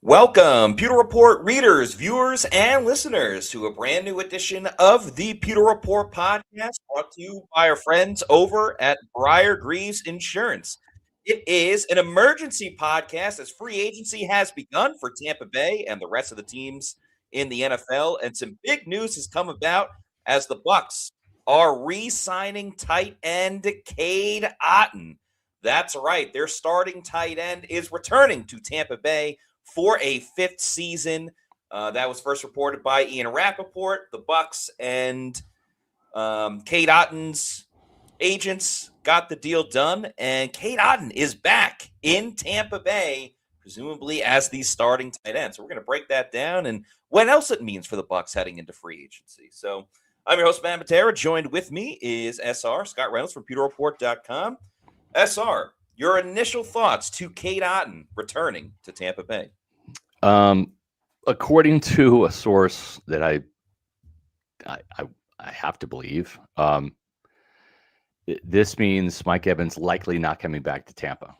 Welcome, Pewter Report readers, viewers, and listeners to a brand new edition of the Pewter Report podcast brought to you by our friends over at Briar Greaves Insurance. It is an emergency podcast as free agency has begun for Tampa Bay and the rest of the teams in the NFL, and some big news has come about as the Bucs are re-signing tight end Cade Otton. That's right, their starting tight end is returning to Tampa Bay for a fifth season. That was first reported by Ian Rappaport. The Bucs and Cade Otton's agents got the deal done, and Cade Otton is back in Tampa Bay, presumably as the starting tight end. So we're going to break that down and what else it means for the Bucs heading into free agency. So I'm your host, Matt Matera. Joined with me is SR, Scott Reynolds from PewterReport.com. SR, your initial thoughts to Cade Otton returning to Tampa Bay? According to a source that I have to believe, this means Mike Evans likely not coming back to Tampa.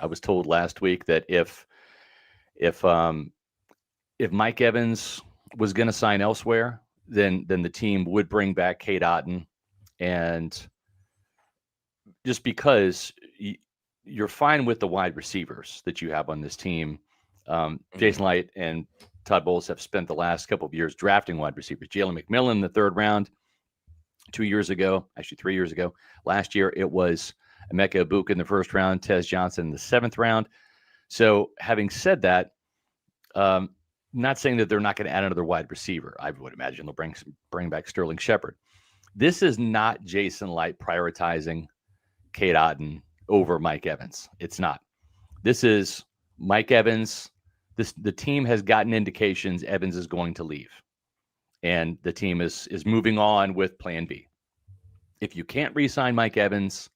I was told last week that if Mike Evans was going to sign elsewhere, then the team would bring back Cade Otton, and just because you're fine with the wide receivers that you have on this team. Jason Licht and Todd Bowles have spent the last couple of years drafting wide receivers. Jalen McMillan in the third round 2 years ago, actually 3 years ago. Last year, it was Emeka Egbuka in the first round, Tez Johnson in the seventh round. So having said that, not saying that they're not going to add another wide receiver. I would imagine they'll bring back Sterling Shepard. This is not Jason Licht prioritizing Cade Otton over Mike Evans. It's not. This is Mike Evans. The team has gotten indications Evans is going to leave, and the team is moving on with Plan B. If you can't re-sign Mike Evans,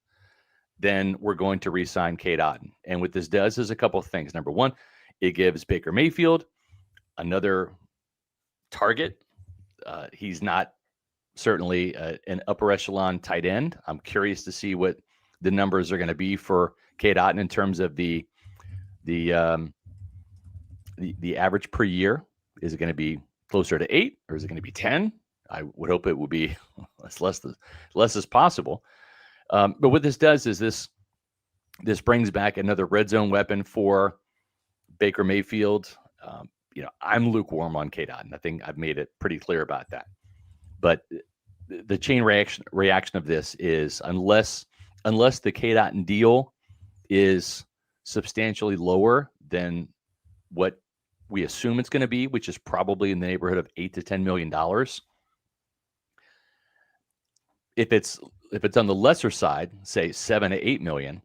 then we're going to re-sign Cade Otton. And what this does is a couple of things. Number one, it gives Baker Mayfield another target. He's not certainly an upper echelon tight end. I'm curious to see what the numbers are going to be for Cade Otton in terms of the average per year. Is it going to be closer to 8 or is it going to be 10? I would hope it would be less as possible. But what this does is this brings back another red zone weapon for Baker Mayfield. I'm lukewarm on Cade Otton. I think I've made it pretty clear about that. But the chain reaction of this is unless the Cade Otton deal is substantially lower than what we assume it's going to be, which is probably in the neighborhood of $8 to $10 million. If it's on the lesser side, say 7 to 8 million,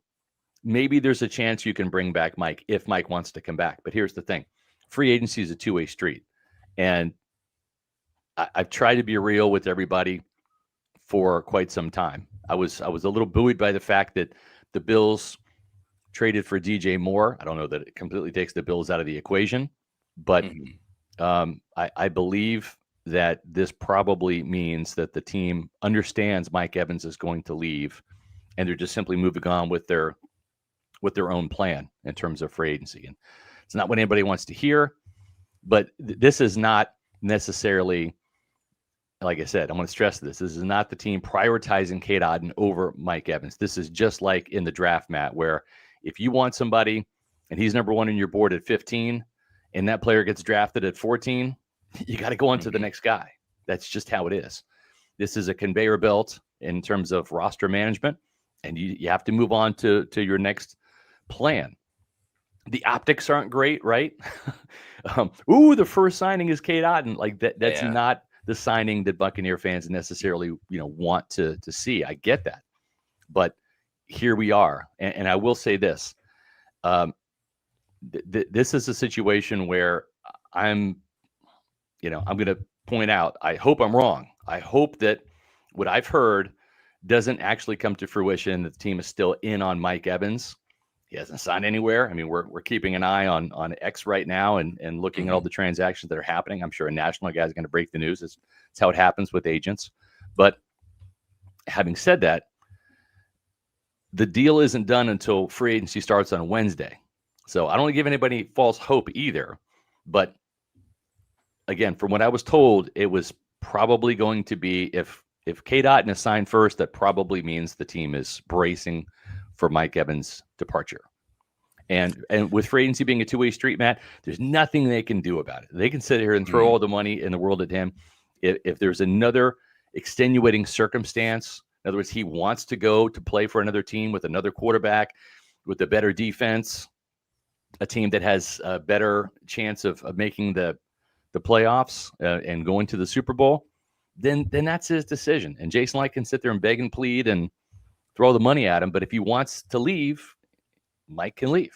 maybe there's a chance you can bring back Mike if Mike wants to come back. But here's the thing: free agency is a two-way street, and I've tried to be real with everybody for quite some time. I was a little buoyed by the fact that the Bills traded for DJ Moore. I don't know that it completely takes the Bills out of the equation, but I believe that this probably means that the team understands Mike Evans is going to leave, and they're just simply moving on with their own plan in terms of free agency. And it's not what anybody wants to hear, but this is not necessarily, like I said, I want to stress this. This is not the team prioritizing Cade Otton over Mike Evans. This is just like in the draft, Matt, where if you want somebody and he's number one on your board at 15 and that player gets drafted at 14, you got to go on to the next guy. That's just how it is. This is a conveyor belt in terms of roster management, and you have to move on to your next plan. The optics aren't great, right? The first signing is Cade Otton. Like that's not the signing that Buccaneer fans necessarily, want to see. I get that. But here we are. And I will say this. This is a situation where I'm going to point out, I hope I'm wrong. I hope that what I've heard doesn't actually come to fruition, that the team is still in on Mike Evans. He hasn't signed anywhere. I mean, we're keeping an eye on X right now and looking at all the transactions that are happening. I'm sure a national guy is going to break the news. It's how it happens with agents. But having said that, the deal isn't done until free agency starts on Wednesday. So I don't want to give anybody false hope either. But again, from what I was told, it was probably going to be if Cade Otton is signed first, that probably means the team is bracing for Mike Evans' departure. And with free agency being a two-way street, Matt, there's nothing they can do about it. They can sit here and throw all the money in the world at him. If there's another extenuating circumstance, in other words, he wants to go to play for another team with another quarterback, with a better defense, a team that has a better chance of making the playoffs and going to the Super Bowl, then that's his decision. And Jason Licht can sit there and beg and plead and throw the money at him. But if he wants to leave, Mike can leave.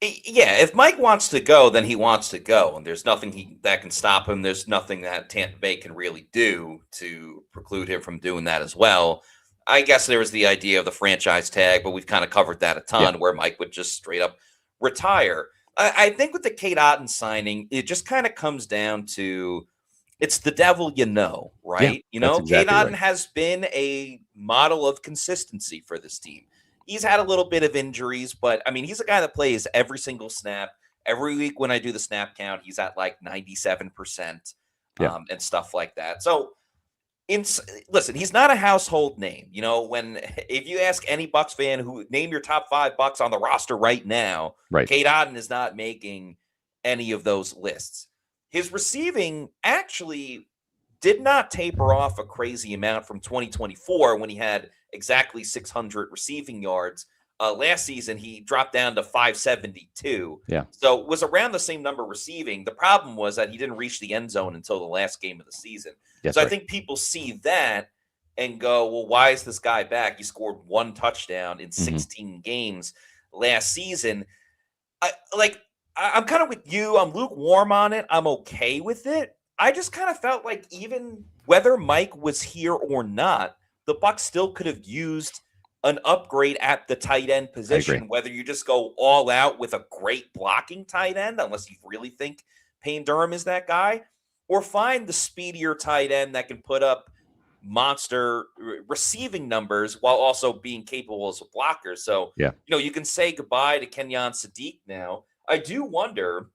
Yeah, if Mike wants to go, then he wants to go, and there's nothing that can stop him. There's nothing that Tampa Bay can really do to preclude him from doing that as well. I guess there was the idea of the franchise tag, but we've kind of covered that a ton, where Mike would just straight up retire. I think with the Cade Otton signing, it just kind of comes down to it's the devil, right? Exactly Cade Otton right. has been a model of consistency for this team. He's had a little bit of injuries, but I mean, he's a guy that plays every single snap. Every week when I do the snap count, he's at like 97% and stuff like that. So, listen, he's not a household name. If you ask any Bucs fan who name your top 5 Bucs on the roster right now, Cade Otton is not making any of those lists. His receiving actually did not taper off a crazy amount from 2024 when he had exactly 600 receiving yards. Last season, he dropped down to 572. Yeah. So it was around the same number receiving. The problem was that he didn't reach the end zone until the last game of the season. I think people see that and go, well, why is this guy back? He scored 1 touchdown in 16 games last season. I'm kind of with you. I'm lukewarm on it. I'm okay with it. I just kind of felt like even whether Mike was here or not, the Bucs still could have used an upgrade at the tight end position, whether you just go all out with a great blocking tight end, unless you really think Payne Durham is that guy, or find the speedier tight end that can put up monster receiving numbers while also being capable as a blocker. So, you can say goodbye to Kenyon Sadiq now. I do wonder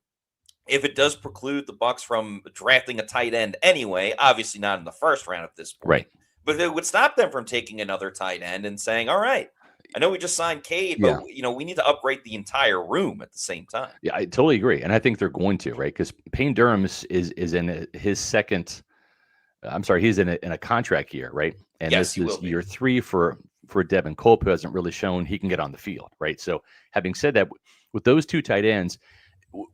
if it does preclude the Bucs from drafting a tight end anyway, obviously not in the first round at this point. Right. But it would stop them from taking another tight end and saying, all right, I know we just signed Cade, but we need to upgrade the entire room at the same time. Yeah, I totally agree. And I think they're going to, right? Because Payne Durham is in his second, he's in a contract year, right? And this is year 3 for Devin Culp, who hasn't really shown he can get on the field, right? So having said that, with those 2 tight ends,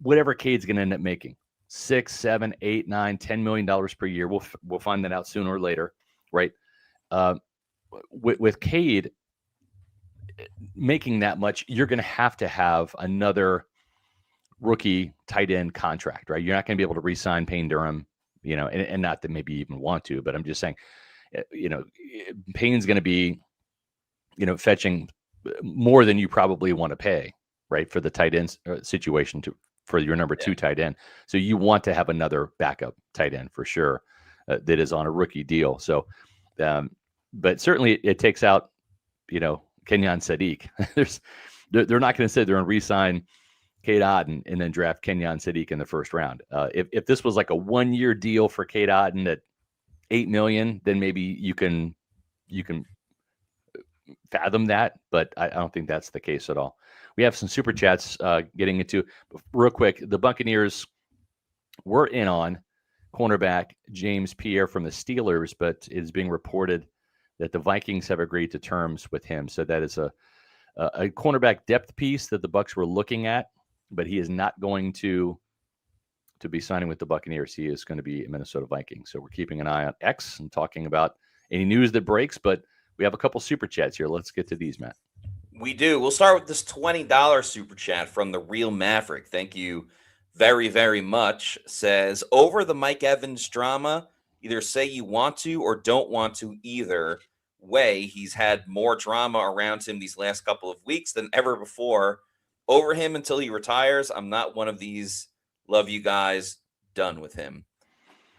whatever Cade's going to end up making, $6, $7, $8, $9, $10 million per year, we'll find that out sooner or later, right? With Cade making that much, you're going to have another rookie tight end contract, right? You're not going to be able to re-sign Payne Durham, and not that maybe you even want to, but I'm just saying, Payne's going to be, fetching more than you probably want to pay, right, for the tight end situation for your number 2 tight end. So you want to have another backup tight end for sure that is on a rookie deal. So, but certainly it takes out, Kenyon Sadiq. They're not going to say they're going to re-sign Cade Otton and then draft Kenyon Sadiq in the first round. If this was like a 1-year deal for Cade Otton at $8 million, then maybe you can fathom that, but I don't think that's the case at all. We have some super chats getting into real quick. The Buccaneers were in on cornerback James Pierre from the Steelers, but it is being reported that the Vikings have agreed to terms with him. So that is a cornerback depth piece that the Bucs were looking at, but he is not going to be signing with the Buccaneers. He is going to be a Minnesota Viking. So we're keeping an eye on X and talking about any news that breaks, but we have a couple super chats here. Let's get to these, Matt. We do. We'll start with this $20 super chat from the Real Maverick. Thank you very, very much. Says, over the Mike Evans drama, either say you want to or don't want to either way. He's had more drama around him these last couple of weeks than ever before. Over him until he retires. I'm not one of these love you guys, done with him.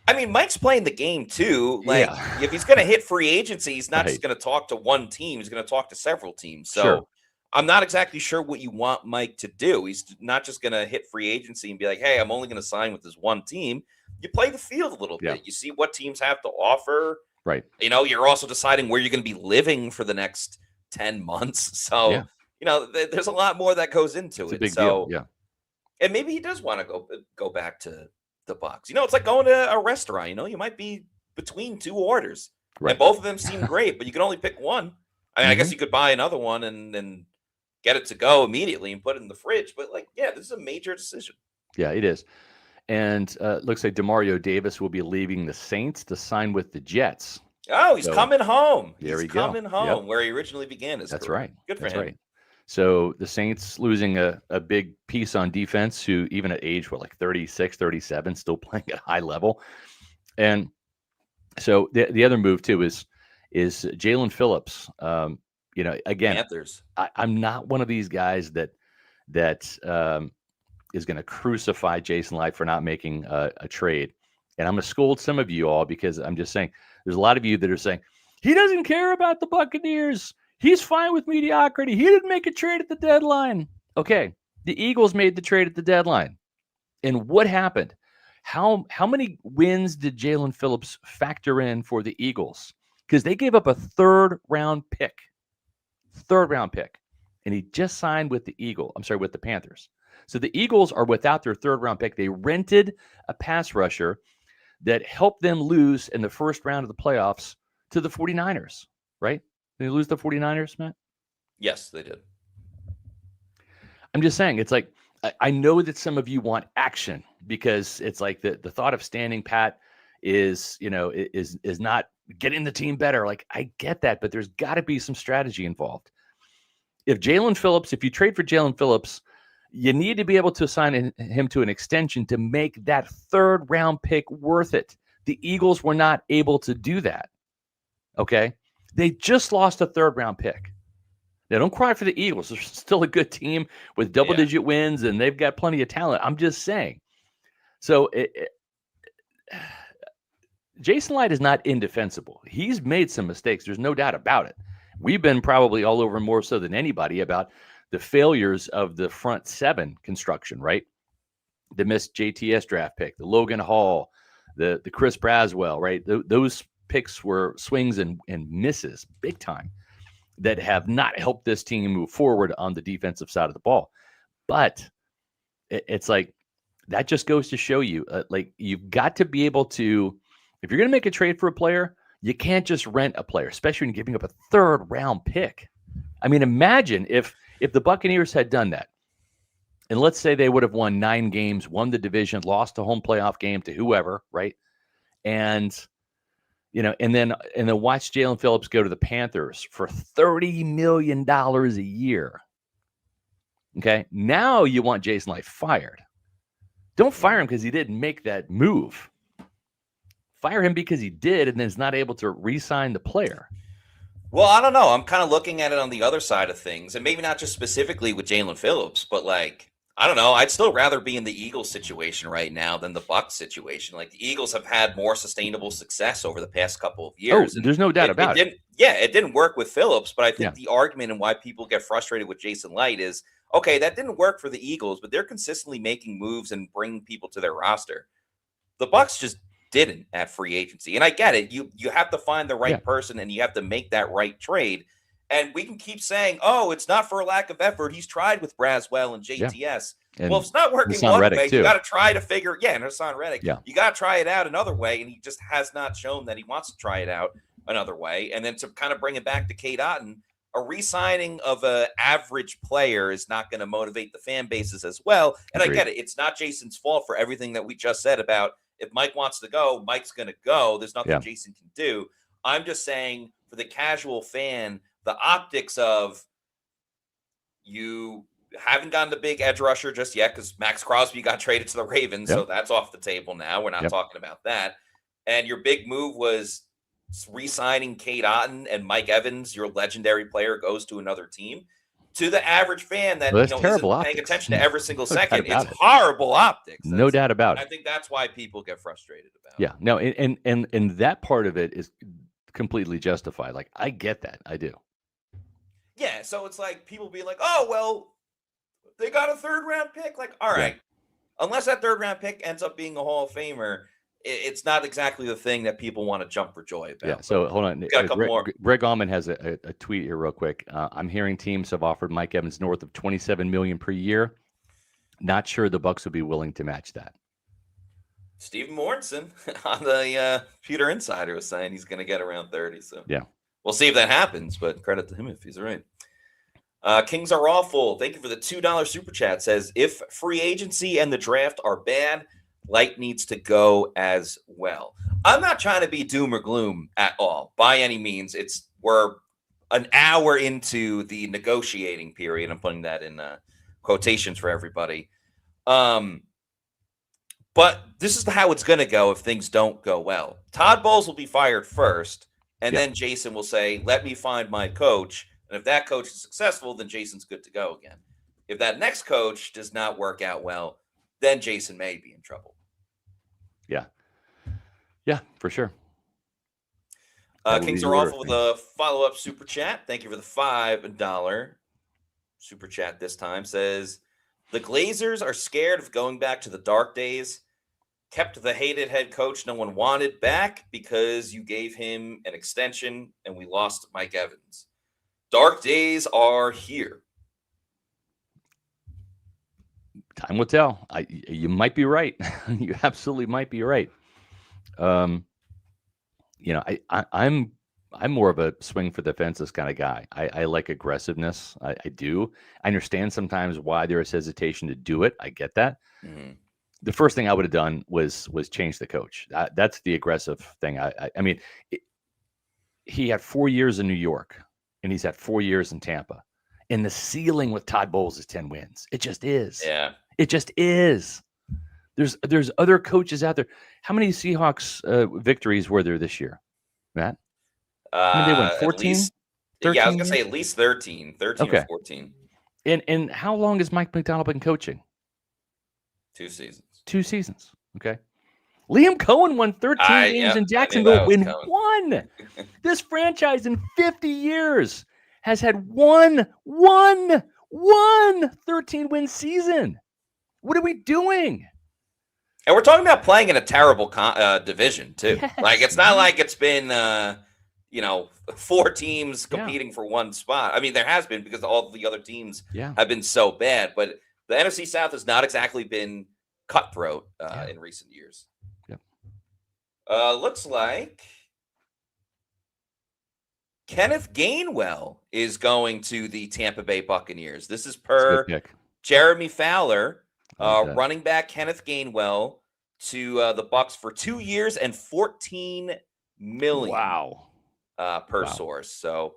I mean, Mike's playing the game too. If he's going to hit free agency, he's not just going to talk to one team. He's going to talk to several teams. So I'm not exactly sure what you want Mike to do. He's not just going to hit free agency and be like, hey, I'm only going to sign with this one team. You play the field a little bit. You see what teams have to offer. Right. You're also deciding where you're going to be living for the next 10 months. So, there's a lot more that goes into it's it. A big deal. Yeah. And maybe he does want to go back to the Bucs. It's like going to a restaurant. You might be between two orders. Right. And both of them seem great, but you can only pick one. I mean, I guess you could buy another one and get it to go immediately and put it in the fridge. But this is a major decision. Yeah, it is. And looks like Demario Davis will be leaving the Saints to sign with the Jets. Oh, he's coming home. He's coming home where he originally began his That's career. Right. Good for That's him. Right. So the Saints losing a big piece on defense who even at age, 36, 37, still playing at high level. And so the other move too is Jalen Phillips. Again, Panthers. I'm not one of these guys that is going to crucify Jason Licht for not making a trade. And I'm going to scold some of you all because I'm just saying there's a lot of you that are saying he doesn't care about the Buccaneers. He's fine with mediocrity. He didn't make a trade at the deadline. Okay, the Eagles made the trade at the deadline. And what happened? How many wins did Jalen Phillips factor in for the Eagles? Because they gave up a third-round pick. And he just signed with with the Panthers. So the Eagles are without their third-round pick. They rented a pass rusher that helped them lose in the first round of the playoffs to the 49ers, right? Did they lose the 49ers, Matt? Yes, they did. I'm just saying, it's like, I know that some of you want action because it's like the thought of standing pat is not getting the team better. Like, I get that, but there's got to be some strategy involved. If you trade for Jalen Phillips, you need to be able to assign him to an extension to make that third round pick worth it. The Eagles were not able to do that. Okay. They just lost a third round pick. Now, don't cry for the Eagles. They're still a good team with double-digit wins, and they've got plenty of talent. I'm just saying. So, Jason Licht is not indefensible. He's made some mistakes. There's no doubt about it. We've been probably all over more so than anybody about the failures of the front seven construction, right? The missed JTS draft pick, the Logan Hall, the Chris Braswell, right? Those picks were swings and misses big time that have not helped this team move forward on the defensive side of the ball. But it's like, that just goes to show you, you've got to be able to, if you're going to make a trade for a player, you can't just rent a player, especially when you're giving up a third round pick. I mean, imagine if the Buccaneers had done that, and let's say they would have won 9 games, won the division, lost a home playoff game to whoever, right? And then watch Jalen Phillips go to the Panthers for $30 million a year. Okay, now you want Jason Licht fired. Don't fire him because he didn't make that move. Fire him because he did and then is not able to re-sign the player. Well, I don't know. I'm kind of looking at it on the other side of things, and maybe not just specifically with Jalen Phillips, but I don't know. I'd still rather be in the Eagles situation right now than the Bucs situation. Like, the Eagles have had more sustainable success over the past couple of years. Oh, there's no doubt about it. It didn't work with Phillips, but I think the argument and why people get frustrated with Jason Licht is, okay, that didn't work for the Eagles, but they're consistently making moves and bringing people to their roster. The Bucs just didn't at free agency. And I get it. You have to find the right person and you have to make that right trade. And we can keep saying, oh, it's not for a lack of effort. He's tried with Braswell and JTS. And well, if it's not working Hassan one Reddick way, too. you got to try to figure, and Hassan Reddick, you got to try it out another way. And he just has not shown that he wants to try it out another way. And then to kind of bring it back to Cade Otton, a re-signing of an average player is not going to motivate the fan bases as well. And Agreed. I get it. It's not Jason's fault for everything that we just said about if Mike wants to go, Mike's going to go. There's nothing Jason can do. I'm just saying, for the casual fan, the optics of you haven't gotten the big edge rusher just yet because Max Crosby got traded to the Ravens, so that's off the table now. We're not talking about that. And your big move was re-signing Cade Otton and Mike Evans, your legendary player, goes to another team. To the average fan that isn't paying attention to every single second, it's horrible optics. No doubt about it. I think that's why people get frustrated about it. Yeah, no, and that part of it is completely justified. Like, I get that. I do. Yeah, so it's like people be like, oh, well, they got a 3rd-round pick. Like, all Yeah. right, unless that 3rd-round pick ends up being a Hall of Famer, it's not exactly the thing that people want to jump for joy about. Yeah. So hold on. Got a couple more. Greg Allman has a tweet here real quick. I'm hearing teams have offered Mike Evans north of $27 million per year. Not sure the Bucs would be willing to match that. Stephen Morrison on the Pewter Insider was saying he's going to get around 30. So yeah, we'll see if that happens, but credit to him if he's right. Kings Are Awful. Thank you for the $2 super chat. Says, if free agency and the draft are bad, Licht needs to go as well. I'm not trying to be doom or gloom at all by any means. We're an hour into the negotiating period. I'm putting that in quotations for everybody. But this is how it's going to go if things don't go well. Todd Bowles will be fired first, and then Jason will say, let me find my coach. And if that coach is successful, then Jason's good to go again. If that next coach does not work out well, then Jason may be in trouble. Yeah. Yeah, for sure. Kings Are Awful with a follow-up super chat. Thank you for the $5 super chat this time. Says, the Glazers are scared of going back to the dark days. Kept the hated head coach no one wanted back because you gave him an extension and we lost Mike Evans. Dark days are here. Time will tell. You might be right. You absolutely might be right. I'm more of a swing for the fences kind of guy. I like aggressiveness. I do. I understand sometimes why there is hesitation to do it. I get that. Mm-hmm. The first thing I would have done was change the coach. That's the aggressive thing. I mean, he had 4 years in New York, and he's had 4 years in Tampa. And the ceiling with Todd Bowles is 10 wins. It just is. Yeah. It just is. There's other coaches out there. How many Seahawks victories were there this year, Matt? I mean, they went 14? Yeah, I was going to say at least 13 okay. Or 14. And how long has Mike McDonald been coaching? 2 seasons. 2 seasons, okay. Liam Cohen won 13 games in Jacksonville, won. This franchise in 50 years has had one 13-win season. What are we doing? And we're talking about playing in a terrible division, too. Yes. Like, it's not like it's been, 4 teams competing for one spot. I mean, there has been because all the other teams have been so bad. But the NFC South has not exactly been cutthroat in recent years. Looks like Kenneth Gainwell is going to the Tampa Bay Buccaneers. This is per Jeremy Fowler, running back Kenneth Gainwell to the Bucs for 2 years and $14 million. Wow. Per source. So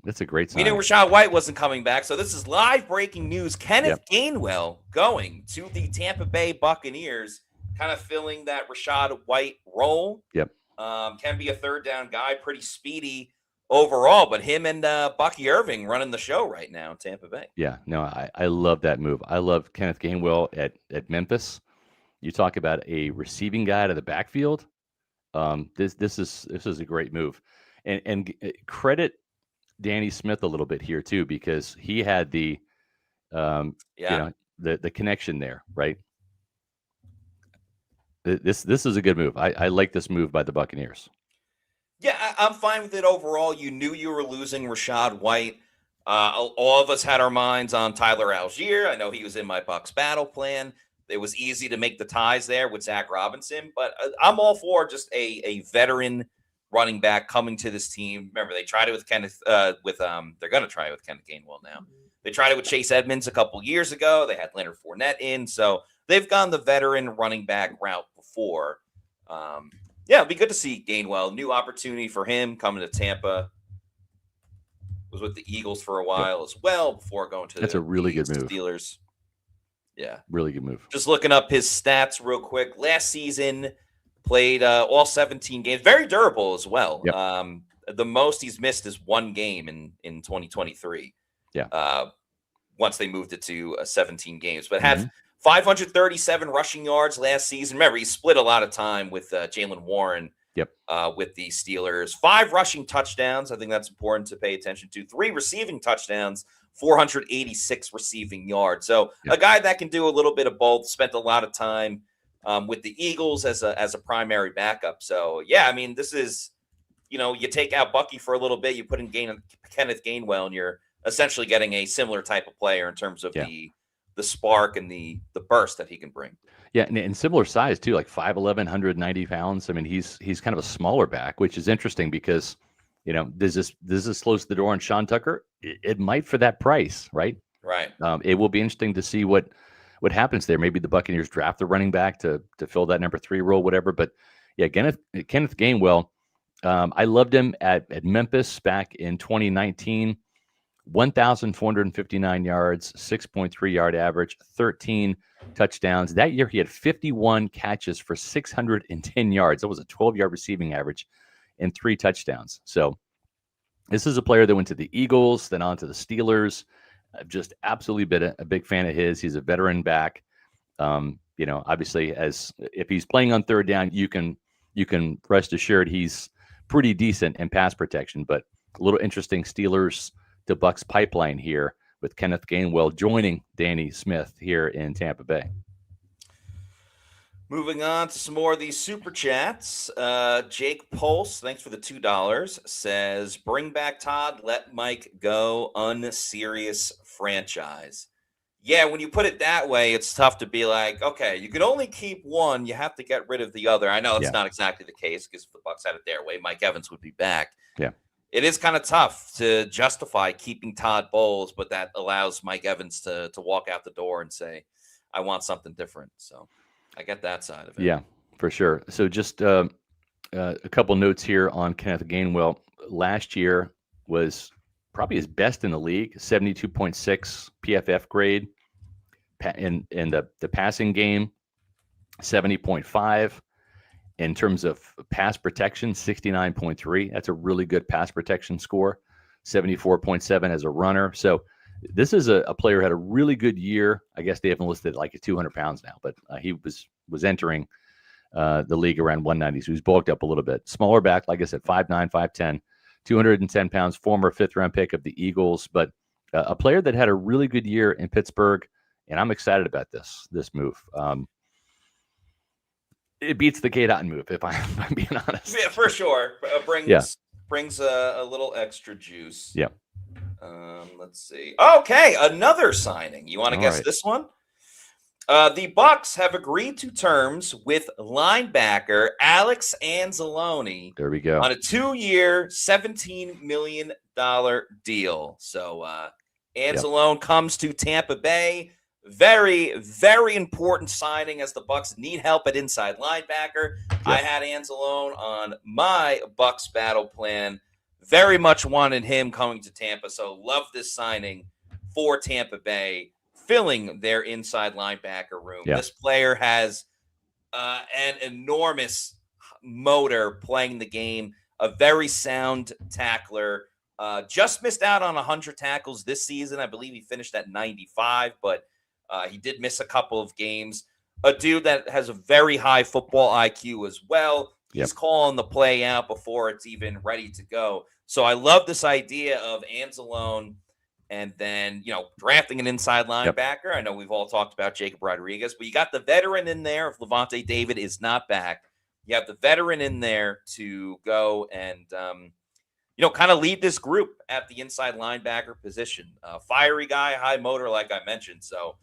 that's a great sign. We knew Rachaad White wasn't coming back, so this is live breaking news. Kenneth Gainwell going to the Tampa Bay Buccaneers, kind of filling that Rachaad White role. Can be a 3rd down guy, pretty speedy overall, but him and Bucky Irving running the show right now in Tampa Bay. Yeah, no, I love that move. I love Kenneth Gainwell at Memphis. You talk about a receiving guy out of the backfield. This is a great move, and credit Danny Smith a little bit here too, because he had the the connection there, right? This is a good move. I like this move by the Buccaneers. Yeah, I'm fine with it overall. You knew you were losing Rachaad White. All of us had our minds on Tyler Algier. I know he was in my Bucs battle plan. It was easy to make the ties there with Zach Robinson, but I'm all for just a veteran running back coming to this team. Remember, they tried it with Kenneth. They're going to try it with Kenneth Gainwell now. They tried it with Chase Edmonds a couple years ago. They had Leonard Fournette in, so they've gone the veteran running back route before. It'd be good to see Gainwell. New opportunity for him coming to Tampa. Was with the Eagles for a while as well before going to a really good move. Steelers. Yeah. Really good move. Just looking up his stats real quick. Last season, played all 17 games. Very durable as well. The most he's missed is 1 game in 2023. Once they moved it to 17 games. But had 537 rushing yards last season. Remember, he split a lot of time with Jaylen Warren Yep. With the Steelers. 5 rushing touchdowns. I think that's important to pay attention to. 3 receiving touchdowns, 486 receiving yards. So Yep. a guy that can do a little bit of both. Spent a lot of time with the Eagles as a primary backup. So yeah, I mean, this is, you take out Bucky for a little bit, you put in Kenneth Gainwell, and you're essentially getting a similar type of player in terms of the spark and the burst that he can bring. Yeah, and similar size too, like 5'11", 190 pounds. I mean, he's kind of a smaller back, which is interesting because, does this close the door on Sean Tucker? It might for that price, right? Right. It will be interesting to see what happens there. Maybe the Buccaneers draft the running back to fill that number 3 role, whatever. But yeah, Kenneth Gainwell, I loved him at Memphis back in 2019. 1,459 yards, 6.3 yard average, 13 touchdowns. That year, he had 51 catches for 610 yards. That was a 12-yard receiving average and 3 touchdowns. So this is a player that went to the Eagles, then on to the Steelers. I've just absolutely been a big fan of his. He's a veteran back. Obviously, if he's playing on third down, you can rest assured he's pretty decent in pass protection. But a little interesting Steelers to Bucs pipeline here with Kenneth Gainwell joining Danny Smith here in Tampa Bay. Moving on to some more of these super chats. Jake Pulse, thanks for the $2, says, bring back Todd, let Mike go, unserious franchise. Yeah, when you put it that way, it's tough to be like, okay, you can only keep one, you have to get rid of the other. I know it's not exactly the case because if the Bucs had it their way, Mike Evans would be back. Yeah. It is kind of tough to justify keeping Todd Bowles, but that allows Mike Evans to walk out the door and say, I want something different. So I get that side of it. Yeah, for sure. So just a couple notes here on Kenneth Gainwell. Last year was probably his best in the league, 72.6 PFF grade. In the passing game, 70.5. In terms of pass protection, 69.3. That's a really good pass protection score. 74.7 as a runner. So this is a player who had a really good year. I guess they haven't listed like at 200 pounds now, but he was entering the league around 190. So he's bulked up a little bit. Smaller back, like I said, 5'9", 5'10", 210 pounds, former 5th-round pick of the Eagles, but a player that had a really good year in Pittsburgh, and I'm excited about this move. It beats the Cade Otton move, if I'm being honest. Yeah, for sure. Brings a little extra juice. Yeah. Let's see. Okay, another signing. You want to guess this one? The Bucs have agreed to terms with linebacker Alex Anzalone. There we go. On a 2-year, $17 million deal. So Anzalone comes to Tampa Bay. Very, very important signing as the Bucs need help at inside linebacker. Yes. I had Anzalone on my Bucs battle plan. Very much wanted him coming to Tampa, so love this signing for Tampa Bay, filling their inside linebacker room. Yeah. This player has an enormous motor playing the game, a very sound tackler. Just missed out on 100 tackles this season. I believe he finished at 95, but he did miss a couple of games. A dude that has a very high football IQ as well. He's calling the play out before it's even ready to go. So I love this idea of Anzalone and then, drafting an inside linebacker. I know we've all talked about Jacob Rodriguez, but you got the veteran in there. If Levante David is not back, you have the veteran in there to go and, kind of lead this group at the inside linebacker position. Fiery guy, high motor, like I mentioned. So,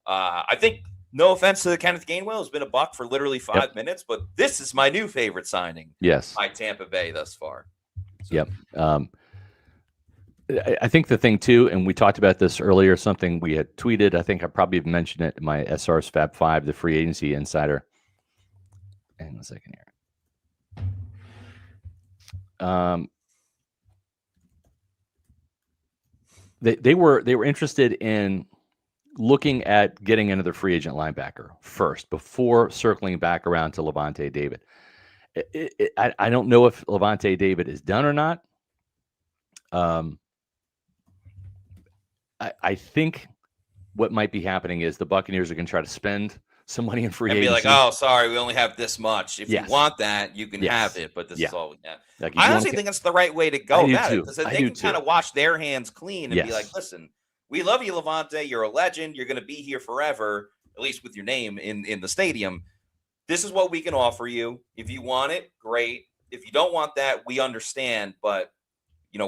I think, no offense to Kenneth Gainwell, has been a Buck for literally 5 minutes, but this is my new favorite signing. Yes, by Tampa Bay thus far. So. Yep. I think the thing too, and we talked about this earlier, something we had tweeted. I think I probably mentioned it in my SR's Fab 5, the free agency insider. Hang on a second here. They were interested in looking at getting another free agent linebacker first before circling back around to Levante David. I don't know if Levante David is done or not. I think what might be happening is the Buccaneers are going to try to spend some money in free and be like, agency. oh, sorry, we only have this much. If Yes. you want that, you can Yes. have it, but this Yeah. is all we have. Like, if you I wanna honestly ca- think that's the right way to I go do about it, too. because I they do can kind too. of wash their hands clean and be like, Yes. listen, we love you, Levante. You're a legend. You're going to be here forever, at least with your name in the stadium. This is what we can offer you. If you want it, great. If you don't want that, we understand, but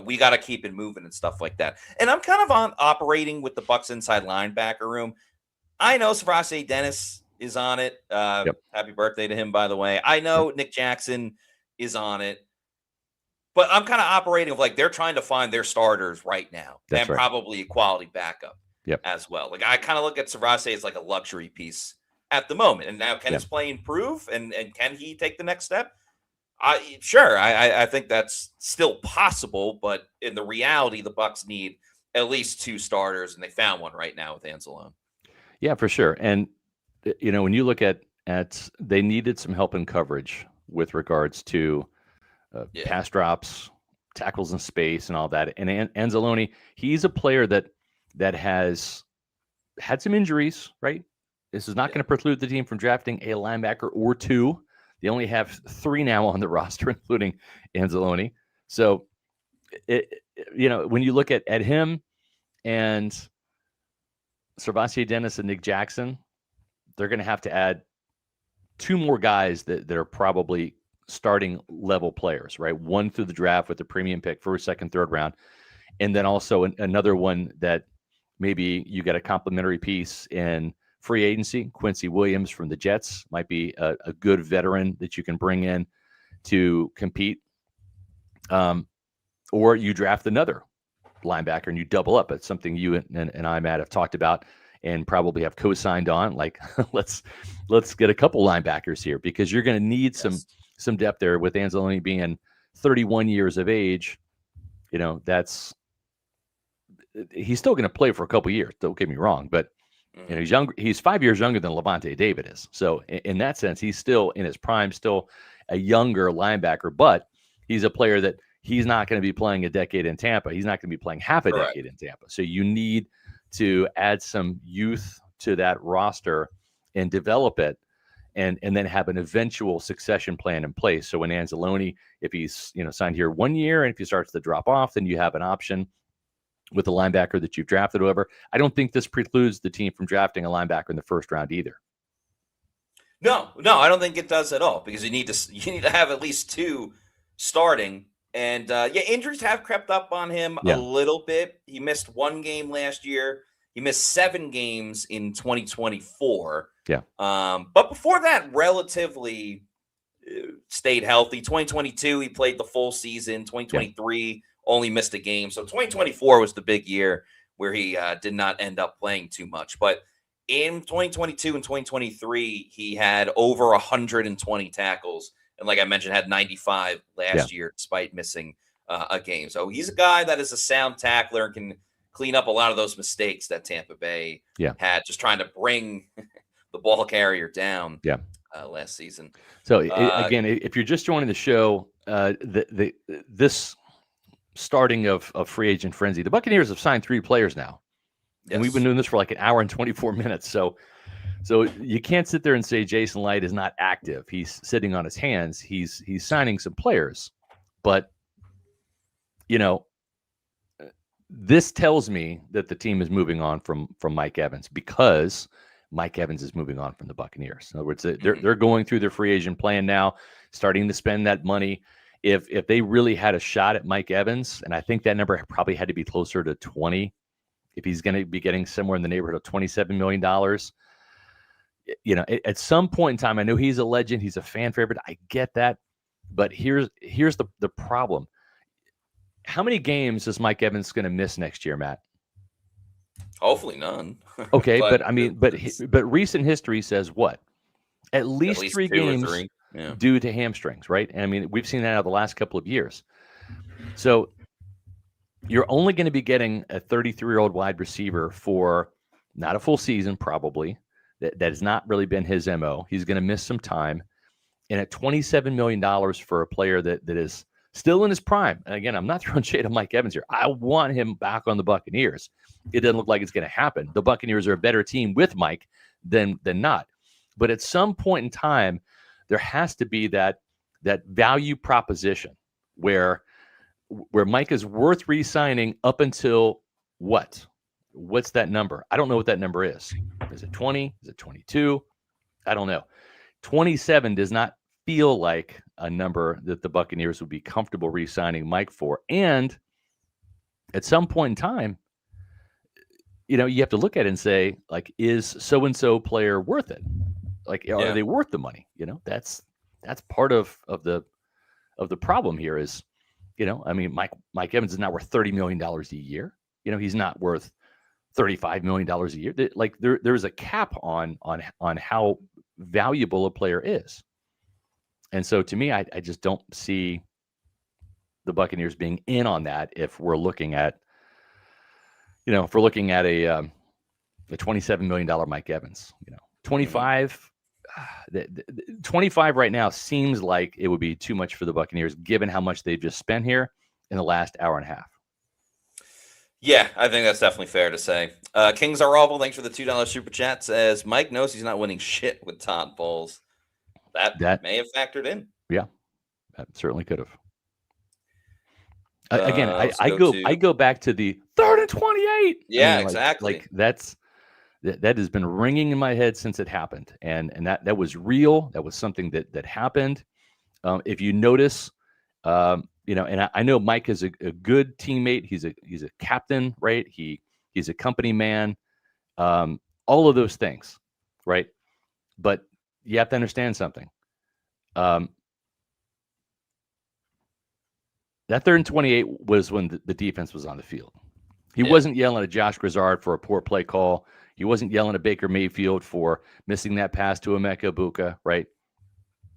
we got to keep it moving and stuff like that. And I'm kind of on operating with the Bucs inside linebacker room. I know Savase Dennis is on it. Yep. Happy birthday to him, by the way. I know Nick Jackson is on it. But I'm kind of operating of like they're trying to find their starters right now. That's and right. probably a quality backup Yep. as well. Like I kind of look at Savase as like a luxury piece at the moment. And now can his play improve? And can he take the next step? Sure. I think that's still possible, but in the reality, the Bucs need at least 2 starters, and they found one right now with Anzalone. Yeah, for sure. And when you look at they needed some help in coverage with regards to pass drops, tackles in space, and all that. And Anzalone, he's a player that has had some injuries, right? This is not going to preclude the team from drafting a linebacker or 2. They only have 3 now on the roster, including Anzalone. So, when you look at him and Savase Dennis and Nick Jackson, they're going to have to add 2 more guys that are probably starting level players, right? One through the draft with the premium pick, first, second, third round. And then also another one that maybe you get a complimentary piece in free agency. Quincy Williams from the Jets might be a good veteran that you can bring in to compete. Or you draft another linebacker and you double up. It's something you and I, Matt, have talked about and probably have co-signed on. Like, let's get a couple linebackers here, because you're going to need some depth there with Anzalone being 31 years of age. He's still going to play for a couple years. Don't get me wrong, but he's young. He's 5 years younger than Levante David is. So in that sense, he's still in his prime, still a younger linebacker, but he's a player that he's not going to be playing a decade in Tampa. He's not going to be playing half a decade in Tampa. So you need to add some youth to that roster and develop it, and then have an eventual succession plan in place. So when Anzalone, if he's signed here 1 year, and if he starts to drop off, then you have an option with the linebacker that you've drafted over. I don't think this precludes the team from drafting a linebacker in the first round either. No, I don't think it does at all, because you need to have at least 2 starting. And injuries have crept up on him a little bit. He missed 1 game last year. He missed 7 games in 2024. Yeah. But before that, relatively stayed healthy. 2022, he played the full season. 2023, only missed a game. So 2024 was the big year where he did not end up playing too much. But in 2022 and 2023, he had over 120 tackles. And like I mentioned, had 95 last year, despite missing a game. So he's a guy that is a sound tackler and can clean up a lot of those mistakes that Tampa Bay had, just trying to bring the ball carrier down last season. So again, if you're just joining the show, this starting of free agent frenzy, the Buccaneers have signed 3 players now. And we've been doing this for like an hour and 24 minutes. So you can't sit there and say Jason Licht is not active. He's sitting on his hands. He's signing some players. But, this tells me that the team is moving on from Mike Evans, because Mike Evans is moving on from the Buccaneers. In other words, they're going through their free agent plan now, starting to spend that money. If they really had a shot at Mike Evans, and I think that number probably had to be closer to 20, if he's going to be getting somewhere in the neighborhood of $27 million, at some point in time, I know he's a legend. He's a fan favorite. I get that. But here's the problem. How many games is Mike Evans going to miss next year, Matt? Hopefully none. Okay, but recent history says what? At least 3 games due to hamstrings, right? And I mean, we've seen that out of the last couple of years. So you're only going to be getting a 33-year-old wide receiver for not a full season, probably. That has not really been his MO. He's going to miss some time. And at $27 million for a player that is still in his prime. And again, I'm not throwing shade at Mike Evans here. I want him back on the Buccaneers. It doesn't look like it's going to happen. The Buccaneers are a better team with Mike than not. But at some point in time, there has to be that value proposition where Mike is worth re-signing up until what? What's that number? I don't know what that number is. Is it 20? Is it 22? I don't know. 27 does not feel like a number that the Buccaneers would be comfortable re-signing Mike for. And at some point in time, you have to look at it and say, like, is so-and-so player worth it? Like, are they worth the money? That's part of the problem here is, Mike Evans is not worth $30 million a year. He's not worth $35 million a year. Like there's a cap on how valuable a player is. And so to me, I just don't see the Buccaneers being in on that if we're looking at, a $27 million Mike Evans, 25, 25 right now seems like it would be too much for the Buccaneers, given how much they've just spent here in the last hour and a half. Yeah, I think that's definitely fair to say. Kings are awful. Thanks for the $2 super chat. Says Mike knows he's not winning shit with Todd Bowles. That may have factored in. Yeah, that certainly could have. Again, I go back to the 3rd and 28. Yeah, exactly. Like that has been ringing in my head since it happened, and that was real. That was something that happened. If you notice, and I know Mike is a good teammate. He's a captain, right? He's a company man. All of those things, right? But you have to understand something. That 3rd and 28 was when the defense was on the field. He wasn't yelling at Josh Grizzard for a poor play call. He wasn't yelling at Baker Mayfield for missing that pass to Emeka Egbuka, right?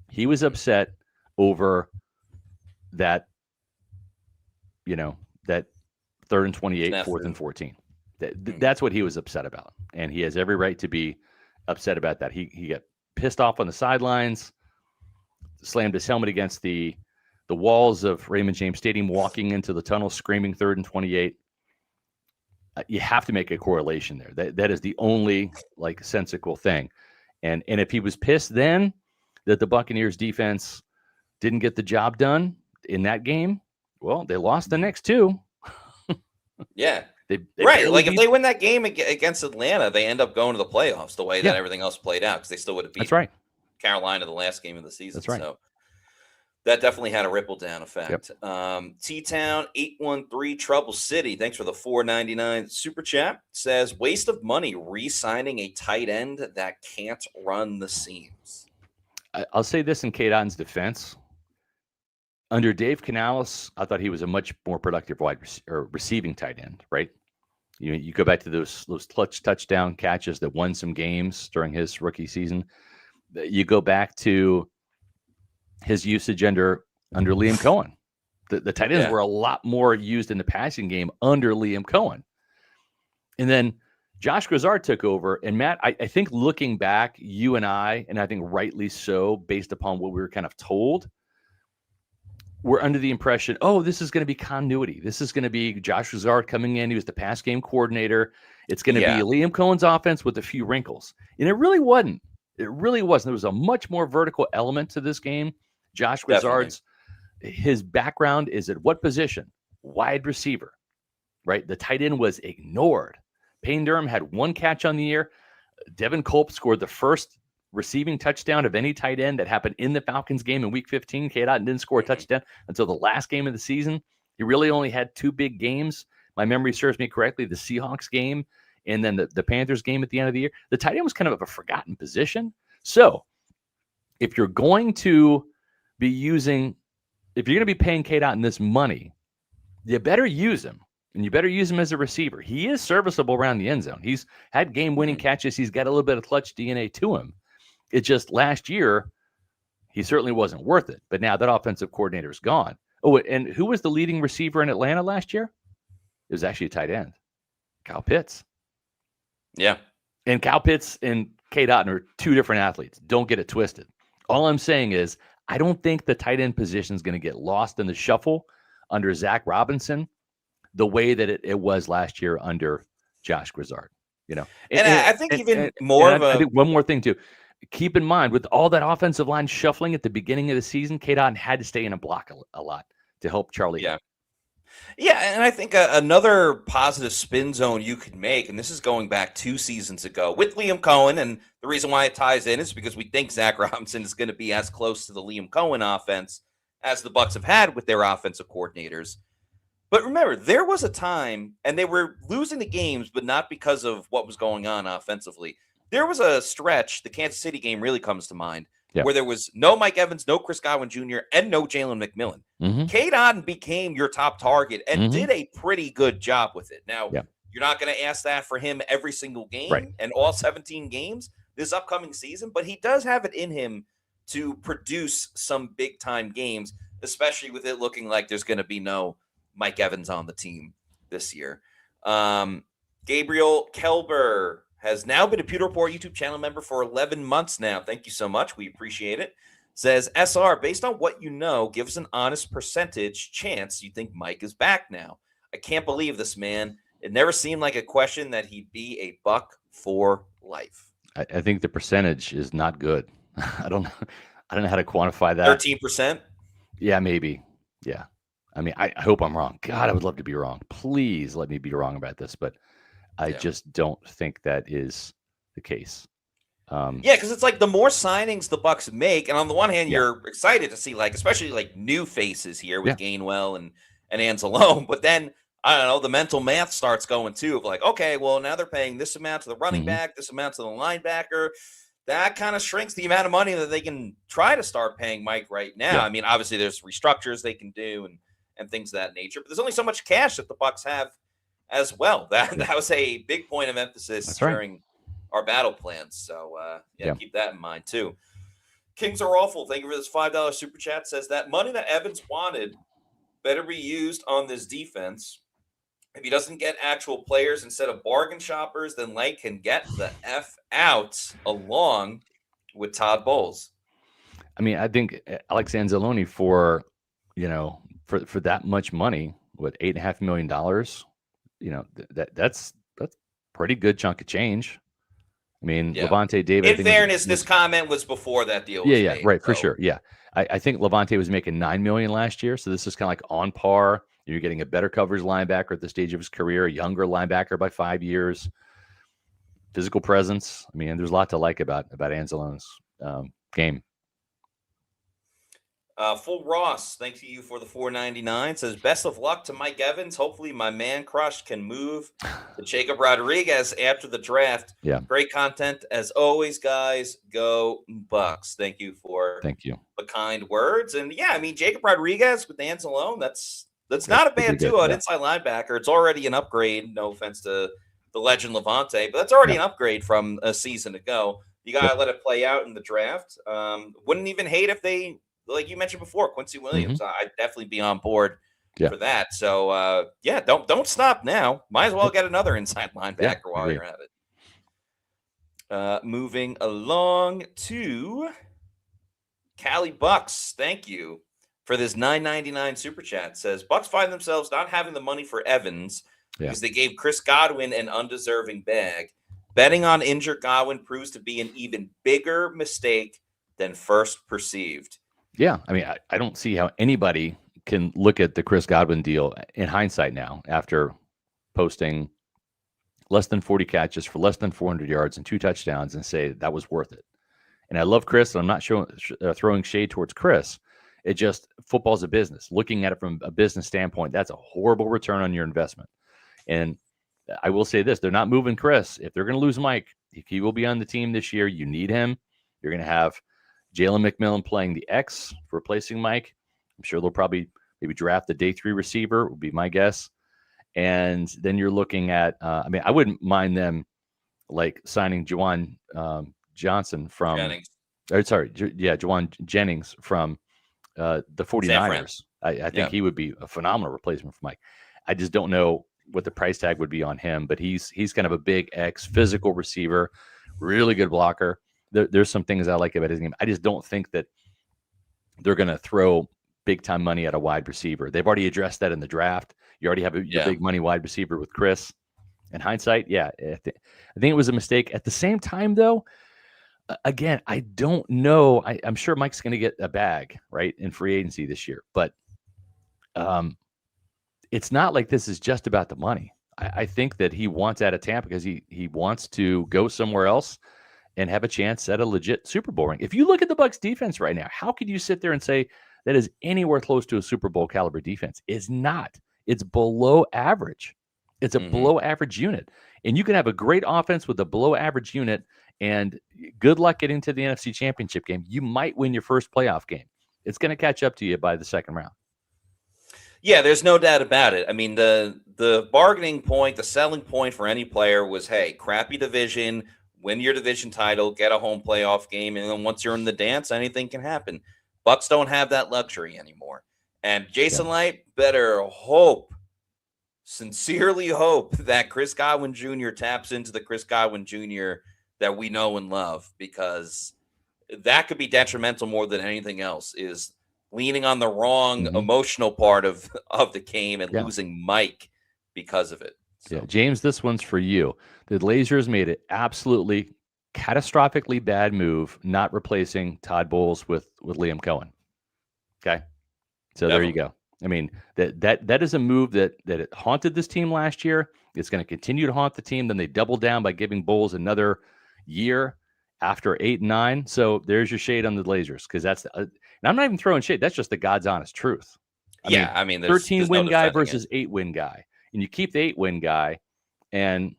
He was upset over that, that 3rd and 28, 4th and 14. That's what he was upset about. And he has every right to be upset about that. He got pissed off on the sidelines, slammed his helmet against the walls of Raymond James Stadium, walking into the tunnel, screaming 3rd and 28. You have to make a correlation there. That is the only sensical thing. And if he was pissed then that the Buccaneers defense didn't get the job done in that game, well, they lost the next two. Yeah. They right. Like if they win that game against Atlanta, they end up going to the playoffs the way that everything else played out, because they still would have beat Carolina the last game of the season. That's right. So that definitely had a ripple down effect. T-Town 813 Trouble City. Thanks for the $4.99 super chat. Says waste of money re-signing a tight end that can't run the seams. I'll say this in Cade Otton's defense. Under Dave Canales, I thought he was a much more productive receiving tight end, right? You go back to those touchdown catches that won some games during his rookie season. You go back to his usage under Liam Cohen. The tight ends were a lot more used in the passing game under Liam Cohen. And then Josh Grizzard took over. And Matt, I think looking back, you and I think rightly so, based upon what we were kind of told, we're under the impression, this is going to be continuity. This is going to be Josh Grizzard coming in. He was the pass game coordinator. It's going to be Liam Cohen's offense with a few wrinkles. And it really wasn't. It really wasn't. There was a much more vertical element to this game. Josh Grizzard's, his background is at what position? Wide receiver, right? The tight end was ignored. Payne Durham had one catch on the year. Devin Culp scored the first receiving touchdown of any tight end that happened in the Falcons game in Week 15. Cade Otton didn't score a touchdown until the last game of the season. He really only had two big games. My memory serves me correctly, the Seahawks game and then the Panthers game at the end of the year. The tight end was kind of a forgotten position. So if you're going to be paying Cade Otton this money, you better use him. And you better use him as a receiver. He is serviceable around the end zone. He's had game-winning catches. He's got a little bit of clutch DNA to him. It's just last year, he certainly wasn't worth it. But now that offensive coordinator is gone. Oh, and who was the leading receiver in Atlanta last year? It was actually a tight end, Kyle Pitts. Yeah. And Kyle Pitts and Cade Otton are two different athletes. Don't get it twisted. All I'm saying is I don't think the tight end position is going to get lost in the shuffle under Zach Robinson the way that it was last year under Josh Grizzard. And I think more of a... I think one more thing, too. keep in mind, with all that offensive line shuffling at the beginning of the season, Cade Otton had to stay in a block a lot to help Charlie. Yeah. Yeah, and I think another positive spin zone you could make, and this is going back 2 seasons ago with Liam Cohen, and the reason why it ties in is because we think Zach Robinson is going to be as close to the Liam Cohen offense as the Bucs have had with their offensive coordinators. But remember, there was a time, and they were losing the games, but not because of what was going on offensively. There was a stretch, the Kansas City game really comes to mind, where there was no Mike Evans, no Chris Godwin Jr., and no Jalen McMillan. Cade Otton became your top target and did a pretty good job with it. Now, you're not going to ask that for him every single game and all 17 games this upcoming season, but he does have it in him to produce some big-time games, especially with it looking like there's going to be no Mike Evans on the team this year. Gabriel Kelber has now been a Pewter Report YouTube channel member for 11 months now. Thank you so much. We appreciate it. Says, SR, based on what you know, give us an honest percentage chance you think Mike is back now. I can't believe this, man. It never seemed like a question that he'd be a Buck for life. I think the percentage is not good. I don't know how to quantify that. 13%? Yeah, maybe. Yeah. I mean, I hope I'm wrong. God, I would love to be wrong. Please let me be wrong about this, but I just don't think that is the case. Because it's like the more signings the Bucs make, and on the one hand, you're excited to see, like, especially like new faces here with Gainwell and Anzalone, but then I don't know, the mental math starts going too of like, okay, well now they're paying this amount to the running back, this amount to the linebacker. That kind of shrinks the amount of money that they can try to start paying Mike right now. I mean, obviously there's restructures they can do and things of that nature, but there's only so much cash that the Bucs have as well. That was a big point of emphasis during our battle plans. So keep that in mind too. Kings are awful. Thank you for this $5 super chat. Says that money that Evans wanted better be used on this defense. If he doesn't get actual players instead of bargain shoppers, then Licht can get the F out along with Todd Bowles. I mean, I think Alex Anzalone for that much money, with $8.5 million, that's pretty good chunk of change. I mean, Levante David. In fairness, this comment was before that deal was made, right, for sure. Yeah. I think Levante was making $9 million last year, so this is kind of like on par. You're getting a better coverage linebacker at the stage of his career, a younger linebacker by 5 years, physical presence. I mean, there's a lot to like about Anzalone's game. Full Ross, thank you for the $4.99. Says, best of luck to Mike Evans. Hopefully my man crush can move to Jacob Rodriguez after the draft. Yeah. Great content as always, guys. Go Bucs. Thank you for the kind words. And I mean, Jacob Rodriguez with Anzalone, that's not a bad duo at inside linebacker. It's already an upgrade. No offense to the legend Levante, but that's already an upgrade from a season ago. You got to let it play out in the draft. Wouldn't even hate if they, like you mentioned before, Quincy Williams. I'd definitely be on board for that. So, don't stop now. Might as well get another inside linebacker while you're at it. Moving along to Cali Bucks. Thank you for this $9.99 super chat. Says, Bucs find themselves not having the money for Evans because they gave Chris Godwin an undeserving bag. Betting on injured Godwin proves to be an even bigger mistake than first perceived. Yeah, I mean, I don't see how anybody can look at the Chris Godwin deal in hindsight now after posting less than 40 catches for less than 400 yards and 2 touchdowns and say that was worth it. And I love Chris, and I'm not throwing shade towards Chris. It just, football's a business. Looking at it from a business standpoint, that's a horrible return on your investment. And I will say this, they're not moving Chris. If they're going to lose Mike, he will be on the team this year. You need him. You're going to have Jalen McMillan playing the X, replacing Mike. I'm sure they'll probably maybe draft the day 3 receiver, would be my guess. And then you're looking at, I wouldn't mind them like signing Juwan Johnson from, Juwan Jennings from the 49ers. I think he would be a phenomenal replacement for Mike. I just don't know what the price tag would be on him, but he's kind of a big X, physical receiver, really good blocker. There's some things I like about his game. I just don't think that they're going to throw big time money at a wide receiver. They've already addressed that in the draft. You already have a big money wide receiver with Chris. In hindsight, I think it was a mistake. At the same time, though, Again, I don't know. I'm sure Mike's going to get a bag, right, in free agency this year, but it's not like this is just about the money. I think that he wants out of Tampa because he wants to go somewhere else and have a chance at a legit Super Bowl ring. If you look at the Bucs defense right now, how could you sit there and say that is anywhere close to a Super Bowl caliber defense? It's not. It's below average. It's a below average unit. And you can have a great offense with a below average unit, and good luck getting to the NFC Championship game. You might win your first playoff game. It's going to catch up to you by the second round. Yeah, there's no doubt about it. I mean, the bargaining point, the selling point for any player was, hey, crappy division, win your division title, get a home playoff game, and then once you're in the dance, anything can happen. Bucs don't have that luxury anymore. And Jason Licht better sincerely hope that Chris Godwin Jr. taps into the Chris Godwin Jr. that we know and love, because that could be detrimental more than anything else, is leaning on the wrong emotional part of the game and losing Mike because of it. So. Yeah, James, this one's for you. The Lasers made it absolutely catastrophically bad move not replacing Todd Bowles with Liam Cohen. Okay, so There you go. I mean, that is a move that it haunted this team last year. It's going to continue to haunt the team. Then they doubled down by giving Bowles another year after 8 and 9. So there's your shade on the Lasers, because that's and I'm not even throwing shade. That's just the God's honest truth. I mean 13 win guy versus 8 win guy, and you keep the 8 win guy and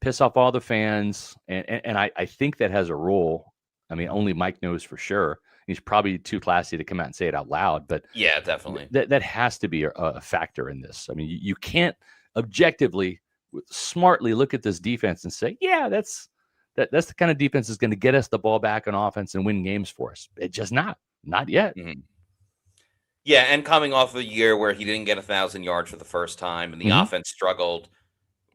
piss off all the fans. And I think that has a role. I mean, only Mike knows for sure. He's probably too classy to come out and say it out loud, but yeah, definitely that has to be a factor in this. I mean, you can't objectively, smartly look at this defense and say, yeah, that's the kind of defense that's going to get us the ball back on offense and win games for us. It's just not yet. Yeah, and coming off a year where he didn't get 1,000 yards for the first time, and the offense struggled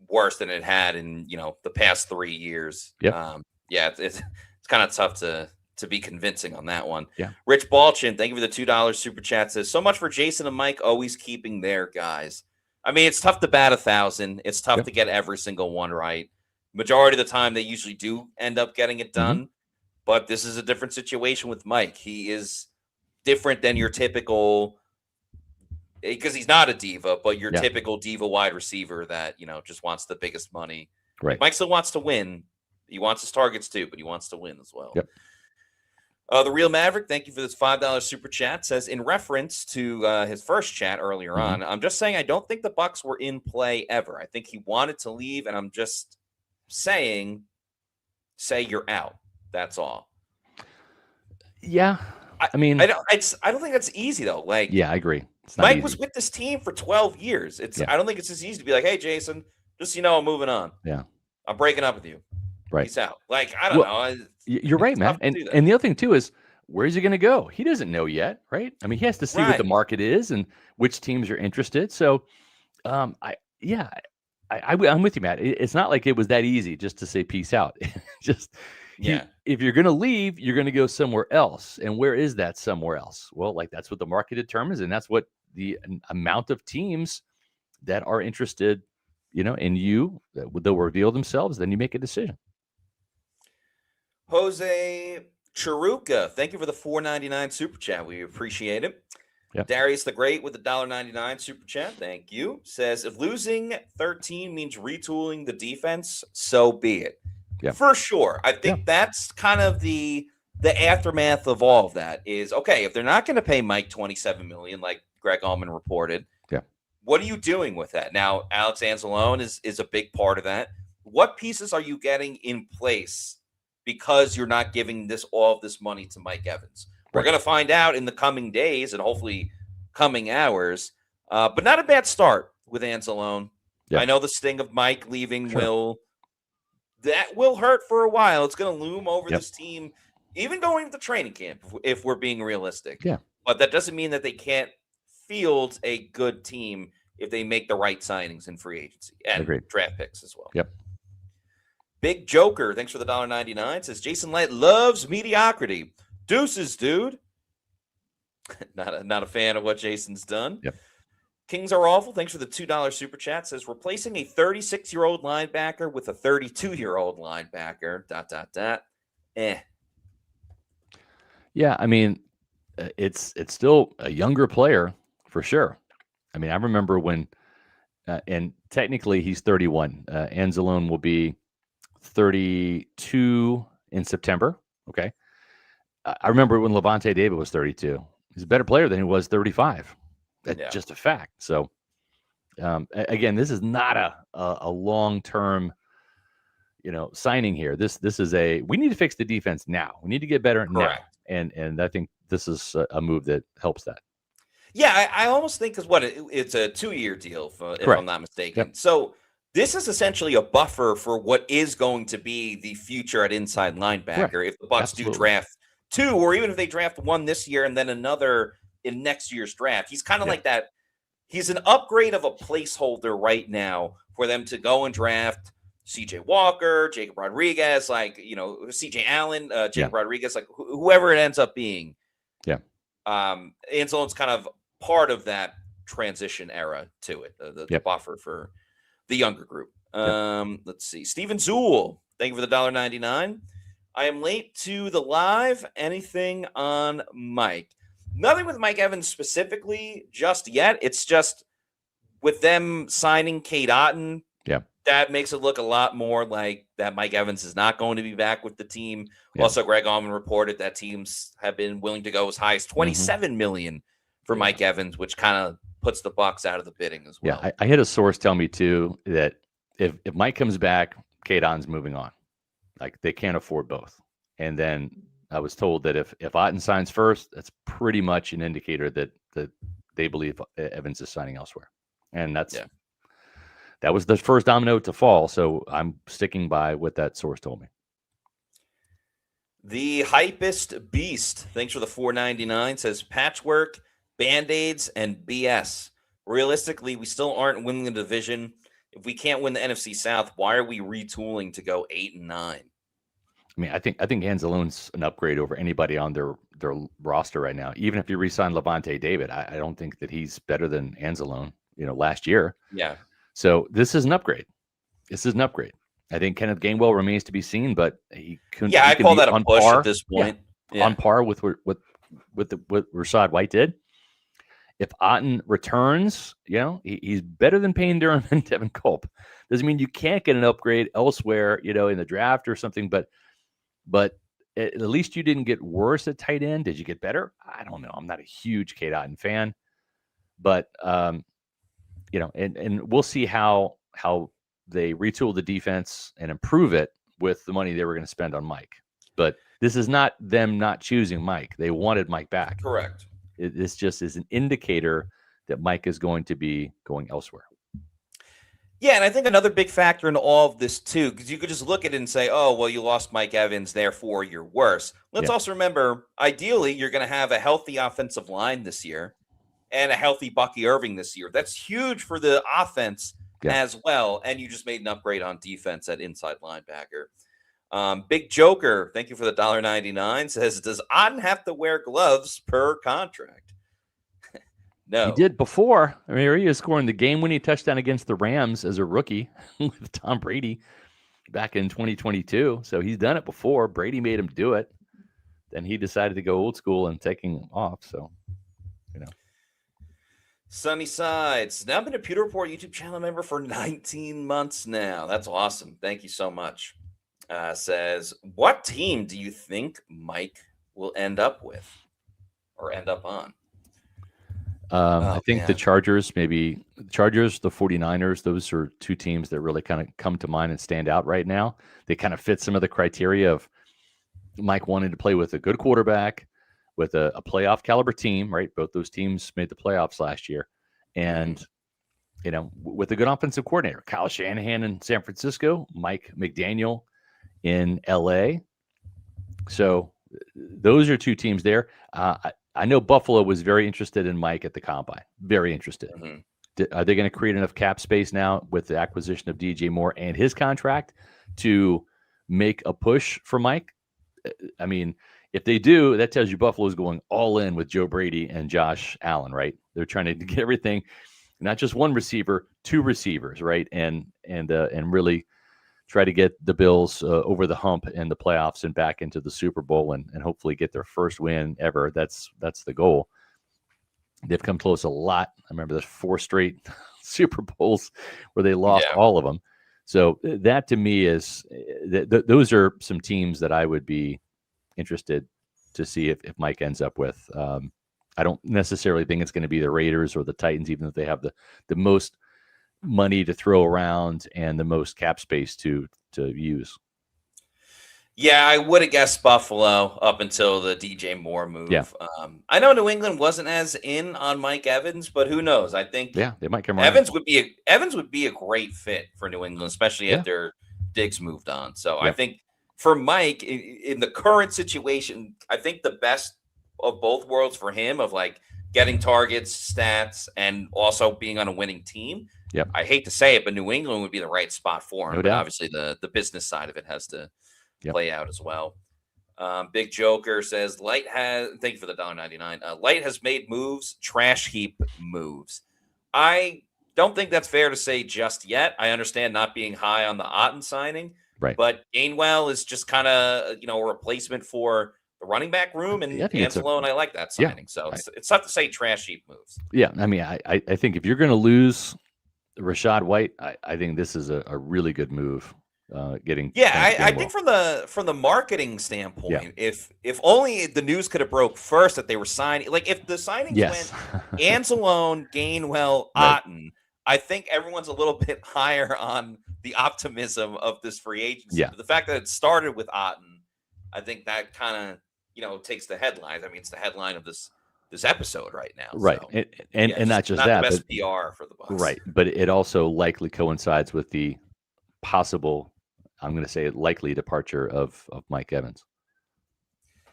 worse than it had in the past 3 years. It's kind of tough to be convincing on that one. Yeah. Rich Balchin, thank you for the $2 super chat, says, so much for Jason and Mike always keeping their guys. I mean, it's tough to bat 1,000. It's tough to get every single one right. Majority of the time, they usually do end up getting it done. But this is a different situation with Mike. He is different than your typical, because he's not a diva, but your typical diva wide receiver that, just wants the biggest money. Right. Mike still wants to win. He wants his targets too, but he wants to win as well. Yep. The Real Maverick, thank you for this $5 super chat, says, in reference to his first chat earlier on, I'm just saying I don't think the Bucs were in play ever. I think he wanted to leave, and I'm just saying, say you're out. That's all. Yeah. I mean, I don't think that's easy though. Like, yeah, I agree. Mike was with this team for 12 years. I don't think it's as easy to be like, hey, Jason, just I'm moving on. Yeah. I'm breaking up with you. Right. Peace out. Like, I don't know. You're right, man. And the other thing too is, where's he going to go? He doesn't know yet, right? I mean, he has to see what the market is and which teams are interested. So, I'm with you, Matt. It's not like it was that easy just to say peace out. If you're going to leave, you're going to go somewhere else. And where is that somewhere else? Well, like, that's what the market determines, and that's what the amount of teams that are interested, in you, they'll reveal themselves. Then you make a decision. Jose Charuca, thank you for the $4.99 super chat. We appreciate it. Yep. Darius the Great with the $1.99 super chat. Thank you. Says, if losing 13 means retooling the defense, so be it. Yeah. For sure. I think that's kind of the aftermath of all of that is, okay, if they're not going to pay Mike $27 million, like Greg Allman reported, what are you doing with that? Now, Alex Anzalone is a big part of that. What pieces are you getting in place because you're not giving all of this money to Mike Evans? We're going to find out in the coming days and hopefully coming hours, but not a bad start with Anzalone. I know the sting of Mike leaving will hurt for a while. It's going to loom over this team, even going into training camp, if we're being realistic. Yeah. But that doesn't mean that they can't field a good team if they make the right signings in free agency and draft picks as well. Yep. Big Joker, thanks for the $1.99, says, Jason Licht loves mediocrity. Deuces, dude. Not a fan of what Jason's done. Yep. Kings are awful. Thanks for the $2 super chat. Says, replacing a 36-year-old linebacker with a 32-year-old linebacker, ... Yeah, I mean, it's still a younger player for sure. I mean, I remember when, and technically he's 31. Anzalone will be 32 in September. Okay. I remember when Levante David was 32. He's a better player than he was 35. That's just a fact. So, again, this is not a long-term, signing here. This is we need to fix the defense now. We need to get better now. And I think this is a move that helps that. Yeah, I almost think because it's a 2-year deal, if I'm not mistaken. Yep. So this is essentially a buffer for what is going to be the future at inside linebacker if the Bucs do draft 2, or even if they draft 1 this year and then another in next year's draft. He's kind of like that. He's an upgrade of a placeholder right now for them to go and draft CJ Walker, Jacob Rodriguez, CJ Allen, Jacob Rodriguez, whoever it ends up being. Yeah. Anzalone's kind of part of that transition era to it, the buffer for the younger group. Let's see. Steven Zool, thank you for the $1.99. I am late to the live. Anything on Mike? Nothing with Mike Evans specifically just yet. It's just with them signing Cade Otton. Yeah. That makes it look a lot more like that Mike Evans is not going to be back with the team. Yeah. Also, Greg Allman reported that teams have been willing to go as high as $27 million for Mike Evans, which kind of puts the Bucs out of the bidding as well. Yeah, I had a source tell me too that if Mike comes back, Cade Otton's moving on. Like they can't afford both. And then I was told that if Otton signs first, that's pretty much an indicator that they believe Evans is signing elsewhere. And that was the first domino to fall. So I'm sticking by what that source told me. The Hypest Beast, thanks for the $4.99, says patchwork, Band-Aids, and BS. Realistically, we still aren't winning the division. If we can't win the NFC South, why are we retooling to go 8-9? I mean, I think Anzalone's an upgrade over anybody on their roster right now. Even if you re-sign Levante David, I don't think that he's better than Anzalone, last year. Yeah. So this is an upgrade. I think Kenneth Gainwell remains to be seen, but he couldn't. Yeah, I call that a push at this point. Yeah. On par with what Rachaad White did. If Otton returns, he's better than Payne Durham and Devin Culp. Doesn't mean you can't get an upgrade elsewhere, in the draft or something, but at least you didn't get worse at tight end. Did you get better? I don't know. I'm not a huge Cade Otton fan, but and we'll see how they retool the defense and improve it with the money they were going to spend on Mike. But this is not them not choosing Mike. They wanted Mike back. Correct. This just is an indicator that Mike is going to be going elsewhere. Yeah, and I think another big factor in all of this, too, because you could just look at it and say, oh, well, you lost Mike Evans, therefore you're worse. Let's also remember, ideally, you're going to have a healthy offensive line this year and a healthy Bucky Irving this year. That's huge for the offense as well, and you just made an upgrade on defense at inside linebacker. Big Joker, thank you for the $1.99, says, does Otton have to wear gloves per contract? No. He did before. I mean, he was scoring the game-winning touchdown against the Rams as a rookie with Tom Brady back in 2022. So he's done it before. Brady made him do it. Then he decided to go old school and taking off. So, Sunny Sides. Now I've been a Pewter Report YouTube channel member for 19 months now. That's awesome. Thank you so much. Says, what team do you think Mike will end up with or end up on? I think the Chargers, the 49ers, those are two teams that really kind of come to mind and stand out right now. They kind of fit some of the criteria of Mike wanting to play with a good quarterback, with a playoff caliber team, right? Both those teams made the playoffs last year. And, with a good offensive coordinator, Kyle Shanahan in San Francisco, Mike McDaniel in LA. So those are two teams there. I know Buffalo was very interested in Mike at the Combine. Very interested. Mm-hmm. Are they going to create enough cap space now with the acquisition of DJ Moore and his contract to make a push for Mike? I mean, if they do, that tells you Buffalo's going all in with Joe Brady and Josh Allen, right? They're trying to get everything, not just one receiver, two receivers, right? And really try to get the Bills over the hump in the playoffs and back into the Super Bowl and hopefully get their first win ever. That's the goal. They've come close a lot. I remember there's 4 straight Super Bowls where they lost all of them. So that to me is those are some teams that I would be interested to see if Mike ends up with. I don't necessarily think it's going to be the Raiders or the Titans, even if they have the most money to throw around and the most cap space to use. Yeah, I would have guessed Buffalo up until the DJ Moore move. Yeah. I know New England wasn't as in on Mike Evans, but who knows? I think they might come Evans around. would be a great fit for New England, especially after Diggs moved on. So I think for Mike in the current situation, I think the best of both worlds for him of like getting targets, stats, and also being on a winning team. Yep. I hate to say it, but New England would be the right spot for him. No but doubt. obviously the business side of it has to play out as well. Big Joker says, thank you for the $1.99. Light has made moves, trash heap moves. I don't think that's fair to say just yet. I understand not being high on the Otton signing, right? But Gainwell is just kind of a replacement for the running back room, and Anzalone, I like that signing. So it's tough to say trash heap moves. Yeah, I mean, I think if you're going to lose Rachaad White, I think this is a really good move. I think from the marketing standpoint, if only the news could have broke first that they were signing, like if the signings went Anzalone, Gainwell, Otton, I think everyone's a little bit higher on the optimism of this free agency. Yeah. But the fact that it started with Otton, I think that kind of takes the headlines. I mean, it's the headline of this episode right now. Right. So, and not just that, the best PR for the Bucs. Right. But it also likely coincides with the possible, I'm going to say likely departure of Mike Evans.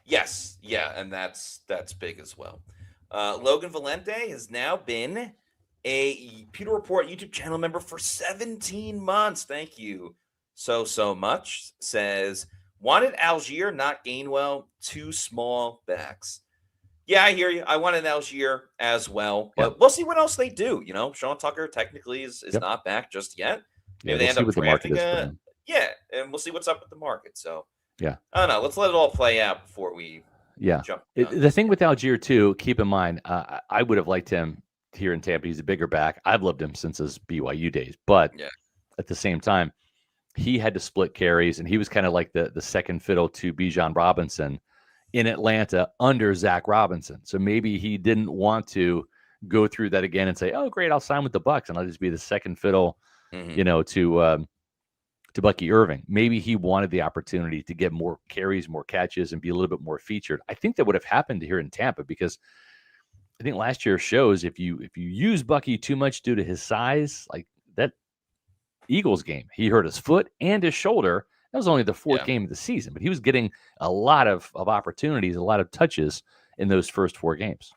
Yes. Yeah. And that's big as well. Logan Valente has now been a Pewter Report YouTube channel member for 17 months. Thank you so much. Says, wanted Algier, not Gainwell, 2 small backs. Yeah, I hear you. I wanted Algier as well, but we'll see what else they do. Sean Tucker technically is not back just yet. Maybe they end up drafting and we'll see what's up with the market. So I don't know. Let's let it all play out before we jump. The thing with Algier too, keep in mind, I would have liked him here in Tampa. He's a bigger back. I've loved him since his BYU days, but at the same time, he had to split carries, and he was kind of like the second fiddle to Bijan Robinson in Atlanta under Zach Robinson. So maybe he didn't want to go through that again and say, "Oh, great, I'll sign with the Bucs and I'll just be the second fiddle," to Bucky Irving. Maybe he wanted the opportunity to get more carries, more catches, and be a little bit more featured. I think that would have happened here in Tampa because I think last year shows if you use Bucky too much due to his size, like that Eagles game, he hurt his foot and his shoulder. That was only the 4th game of the season, but he was getting a lot of opportunities, a lot of touches in those first 4 games.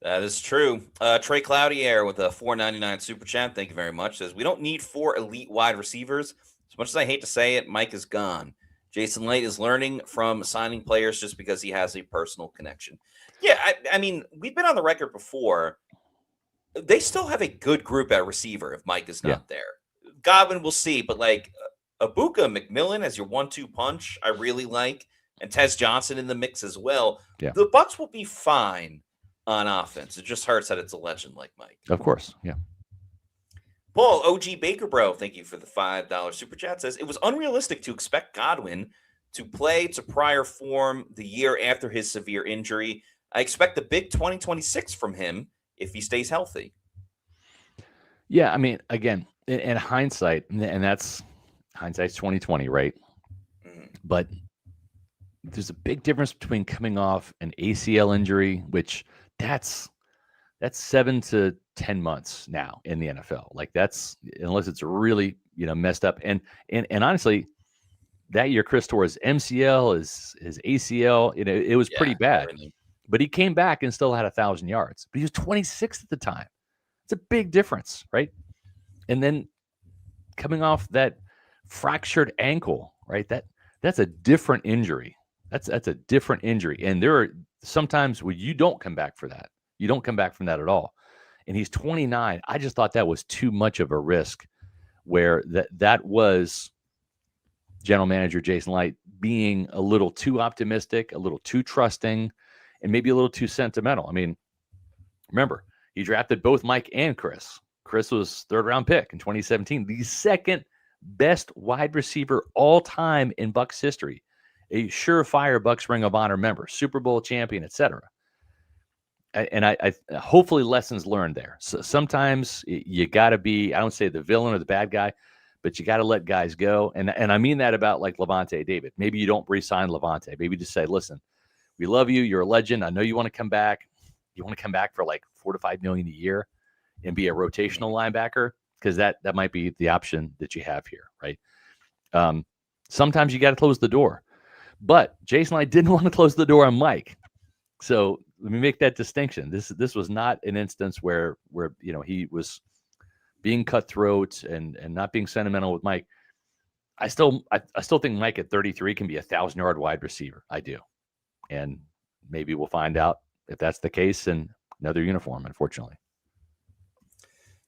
That is true. Trey Cloutier with a $4.99 super chat. Thank you very much. Says, we don't need 4 elite wide receivers. As much as I hate to say it, Mike is gone. Jason Licht is learning from signing players just because he has a personal connection. Yeah, I mean, we've been on the record before. They still have a good group at receiver if Mike is not there. Godwin, we'll see, but like Abuka McMillan as your 1-2 punch, I really like, and Tez Johnson in the mix as well. Yeah. The Bucs will be fine on offense. It just hurts that it's a legend like Mike. Of course, yeah. Paul, OG Baker Bro, thank you for the $5 super chat. Says, it was unrealistic to expect Godwin to play to prior form the year after his severe injury. I expect a big 2026 from him if he stays healthy. Yeah, I mean, again, in hindsight, and that's hindsight's 2020, right? But there's a big difference between coming off an ACL injury, which that's 7 to 10 months now in the NFL. Like that's, unless it's really messed up. And honestly, that year Chris tore his MCL, his ACL. It was pretty bad. But he came back and still had 1,000 yards. But he was 26 at the time. It's a big difference, right? And then coming off that fractured ankle, right? That's a different injury. That's a different injury. And there are sometimes where you don't come back for that. You don't come back from that at all. And he's 29. I just thought that was too much of a risk where that was general manager Jason Licht being a little too optimistic, a little too trusting, and maybe a little too sentimental. I mean, remember, he drafted both Mike and Chris. Chris was third-round pick in 2017, the second best wide receiver all time in Bucs history, a surefire Bucs Ring of Honor member, Super Bowl champion, etc. And I hopefully lessons learned there. So sometimes you got to be, I don't say the villain or the bad guy, but you got to let guys go. And I mean that about like Levante David. Maybe you don't re-sign Levante. Maybe just say, listen, we love you. You're a legend. I know you want to come back. You want to come back for like $4 to $5 million a year and be a rotational linebacker, because that might be the option that you have here, right? Sometimes you got to close the door. But Jason Licht didn't want to close the door on Mike. So let me make that distinction. This was not an instance where he was being cutthroat and not being sentimental with Mike. I still think Mike at 33 can be a 1,000-yard wide receiver. I do. And maybe we'll find out if that's the case in another uniform, unfortunately.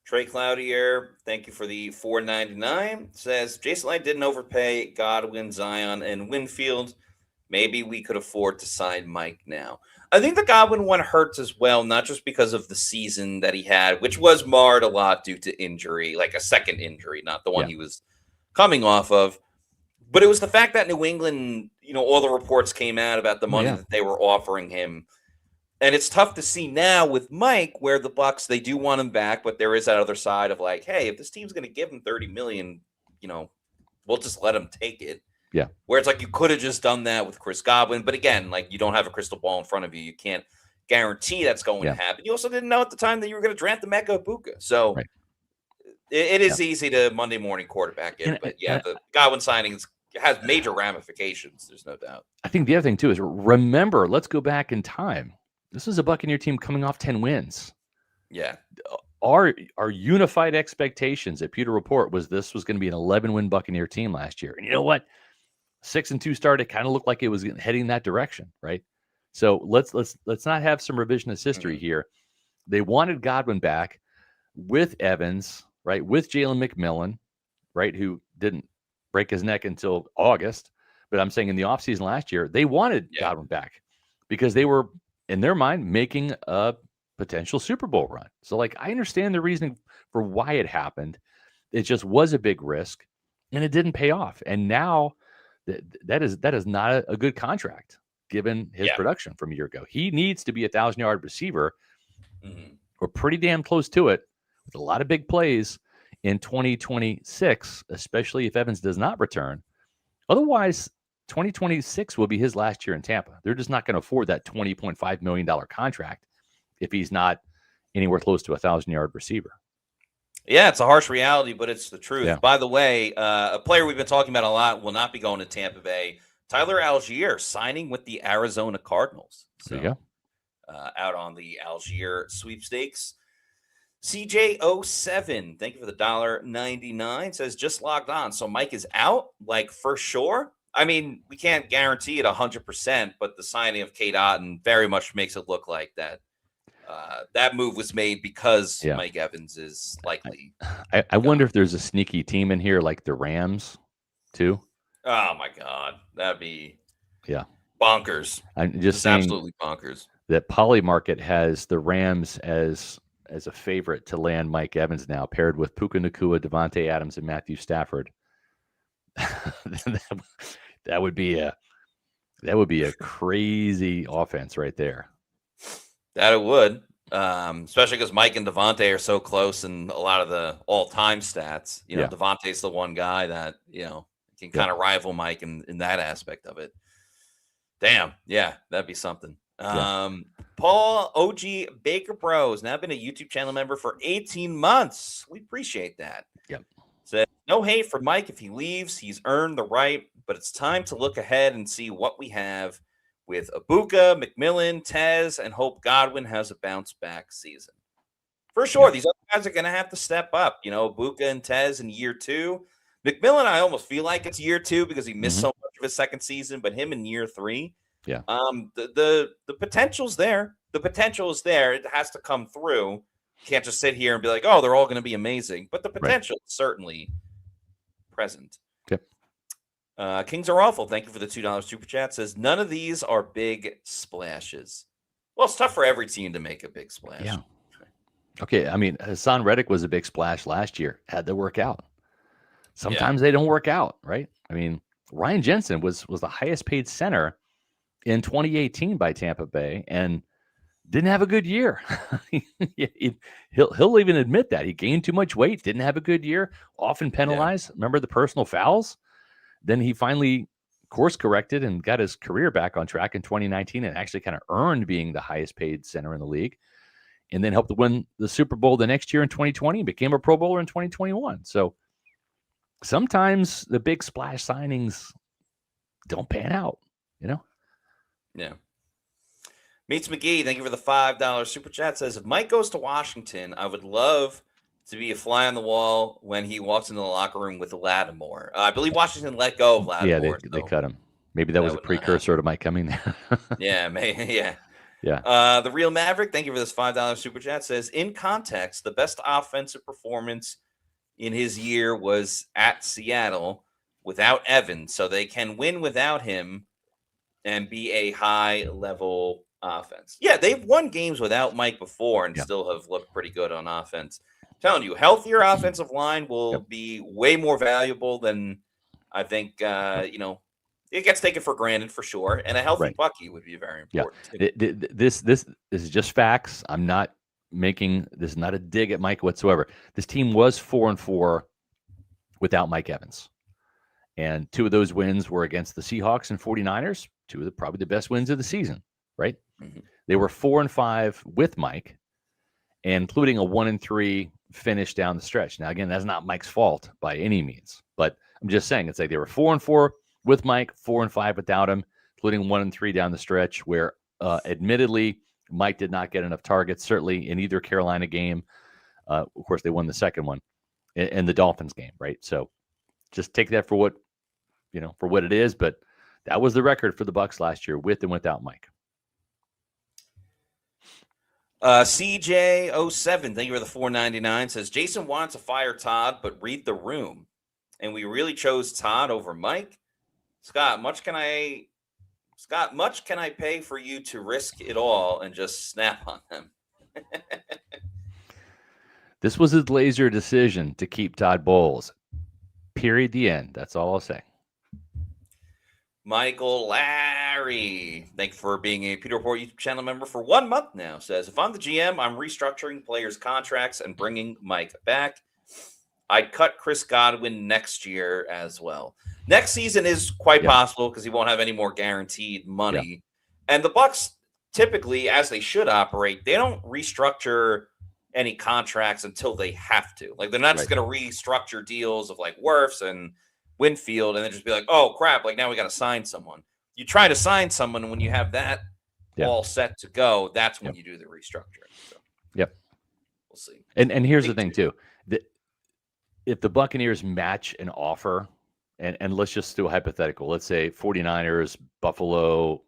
Trey Cloutier, thank you for the $4.99. Says Jason Licht didn't overpay Godwin, Zion, and Winfield. Maybe we could afford to sign Mike now. I think the Godwin one hurts as well, not just because of the season that he had, which was marred a lot due to injury, like a second injury, not the one he was coming off of. But it was the fact that New England, all the reports came out about the money that they were offering him. And it's tough to see now with Mike where the Bucs, they do want him back, but there is that other side of like, hey, if this team's going to give him $30 million, we'll just let him take it. Yeah. Where it's like you could have just done that with Chris Godwin. But again, like you don't have a crystal ball in front of you. You can't guarantee that's going to happen. You also didn't know at the time that you were going to draft the Mecca Ibuka. So it is easy to Monday morning quarterback it. But the Godwin signings has major ramifications. There's no doubt. I think the other thing, too, is remember, let's go back in time. This is a Buccaneer team coming off 10 wins. Yeah. Our unified expectations at Pewter Report was this was going to be an 11-win Buccaneer team last year. And you know what? 6-2 start, it kind of looked like it was heading that direction, right? So let's not have some revisionist history here. They wanted Godwin back with Evans, right? With Jalen McMillan, right? Who didn't break his neck until August. But I'm saying in the offseason last year, they wanted Godwin back because they were, in their mind, making a potential Super Bowl run. So, like, I understand the reasoning for why it happened. It just was a big risk, and it didn't pay off. And now that is not a good contract given his production from a year ago. He needs to be a 1,000-yard receiver. We're pretty damn close to it with a lot of big plays in 2026, especially if Evans does not return. Otherwise, 2026 will be his last year in Tampa. They're just not going to afford that $20.5 million contract if he's not anywhere close to a 1,000-yard receiver. Yeah, it's a harsh reality, but it's the truth. Yeah. By the way, a player we've been talking about a lot will not be going to Tampa Bay. Tyler Algier signing with the Arizona Cardinals. So, there you go. Out on the Algier sweepstakes. CJ07, thank you for the $1.99. Says just logged on. So Mike is out, like for sure. I mean, we can't guarantee it 100%, but the signing of Cade Otton very much makes it look like that. That move was made because Mike Evans is likely. I wonder if there's a sneaky team in here like the Rams, too. Oh my God, that'd be bonkers. I'm just saying absolutely bonkers. That Polymarket has the Rams as a favorite to land Mike Evans now, paired with Puka Nacua, Devontae Adams, and Matthew Stafford. that would be a crazy offense right there. That it would, especially because Mike and Devontae are so close in a lot of the all-time stats. Devontae's the one guy that can kind of rival Mike in that aspect of it. Damn, that'd be something. Paul OG Baker Bro has now been a YouTube channel member for 18 months. We appreciate that. Yep. Said, no hate for Mike if he leaves. He's earned the right, but it's time to look ahead and see what we have with Ibuka, McMillan, Tez, and hope Godwin has a bounce-back season. For sure, these other guys are going to have to step up. Ibuka and Tez in year 2. McMillan, I almost feel like it's year 2 because he missed so much of his second season, but him in year 3. Yeah. The potential's there. The potential is there. It has to come through. You can't just sit here and be like, oh, they're all going to be amazing. But the potential is certainly present. Yep. Kings are awful. Thank you for the $2 super chat. Says none of these are big splashes. Well, it's tough for every team to make a big splash. Yeah. Okay. I mean, Hassan Reddick was a big splash last year. Had to work out. Sometimes they don't work out, right? I mean, Ryan Jensen was the highest paid center in 2018 by Tampa Bay and didn't have a good year. He'll even admit that he gained too much weight, didn't have a good year, often penalized. Yeah. Remember the personal fouls? Then he finally course corrected and got his career back on track in 2019 and actually kind of earned being the highest paid center in the league, and then helped to win the Super Bowl the next year in 2020 and became a Pro Bowler in 2021. So sometimes the big splash signings don't pan out, you know? Yeah. Meets McGee, thank you for the $5 super chat. Says, if Mike goes to Washington, I would love to be a fly on the wall when he walks into the locker room with Lattimore. I believe Washington let go of Lattimore. Yeah, they cut him. Maybe that was a precursor to Mike coming there. Yeah, maybe, yeah. Yeah. The Real Maverick, thank you for this $5 super chat. Says, in context, the best offensive performance in his year was at Seattle without Evans, so they can win without him and be a high-level offense. Yeah, they've won games without Mike before and still have looked pretty good on offense. I'm telling you, healthier offensive line will be way more valuable than I think, it gets taken for granted for sure. And a healthy Bucky would be very important. Yeah. This is just facts. I'm not making this, not a dig at Mike whatsoever. This team was 4-4 without Mike Evans. And two of those wins were against the Seahawks and 49ers, two of probably the best wins of the season, right? Mm-hmm. They were 4-5 with Mike, including a 1-3 finish down the stretch. Now, again, that's not Mike's fault by any means, but I'm just saying it's like they were 4-4 with Mike, 4-5 without him, including 1-3 down the stretch where admittedly Mike did not get enough targets, certainly in either Carolina game. Of course, they won the second one in the Dolphins game, right? So just take that for what it is. But that was the record for the Bucs last year with and without Mike. CJ07, thank you for the $4.99, says Jason wants to fire Todd, but read the room. And we really chose Todd over Mike. Scott, much can I pay for you to risk it all and just snap on them? This was a laser decision to keep Todd Bowles. Period. The end. That's all I'll say. Michael Larry, thank you for being a Pewter Report YouTube channel member for 1 month now. Says, if I'm the GM, I'm restructuring players' contracts and bringing Mike back. I'd cut Chris Godwin next year as well. Next season is quite possible because he won't have any more guaranteed money. Yeah. And the Bucs typically, as they should operate, they don't restructure any contracts until they have to. Like, they're not just going to restructure deals of like Wirfs and Winfield and then just be like, oh crap, like now we got to sign someone. You try to sign someone when you have that all set to go. That's when you do the restructuring. So, we'll see. And here's the thing too. If the Buccaneers match an offer, and let's just do a hypothetical, let's say 49ers, Buffalo,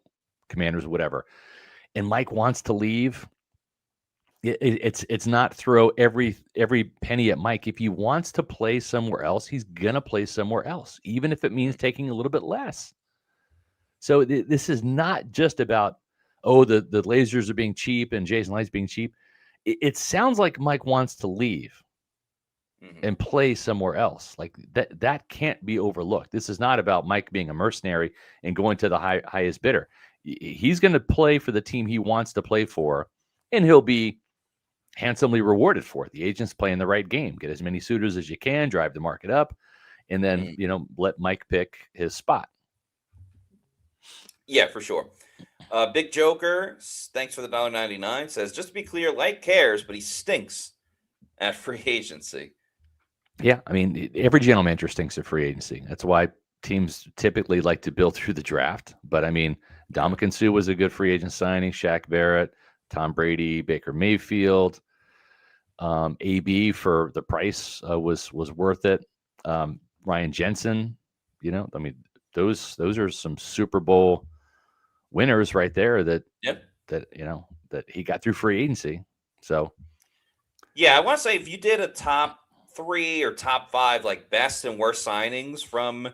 Commanders, whatever, and Mike wants to leave, it's not throw every penny at Mike. If he wants to play somewhere else, he's going to play somewhere else, even if it means taking a little bit less. So this is not just about, the lasers are being cheap and Jason Light's being cheap. It sounds like Mike wants to leave and play somewhere else. Like that can't be overlooked. This is not about Mike being a mercenary and going to the highest bidder. He's going to play for the team he wants to play for, and he'll be handsomely rewarded for it. The agent's playing the right game. Get as many suitors as you can, drive the market up, and then, let Mike pick his spot. Yeah, for sure. Big Joker, thanks for the $1.99, says, just to be clear, Light cares, but he stinks at free agency. Yeah, I mean, every general manager stinks at free agency. That's why teams typically like to build through the draft. But, I mean, Ndamukong Suh was a good free agent signing, Shaq Barrett, Tom Brady, Baker Mayfield, AB for the price was worth it. Ryan Jensen, I mean, those are some Super Bowl winners right there that he got through free agency. So, yeah, I want to say if you did a top 3 or top 5 like best and worst signings from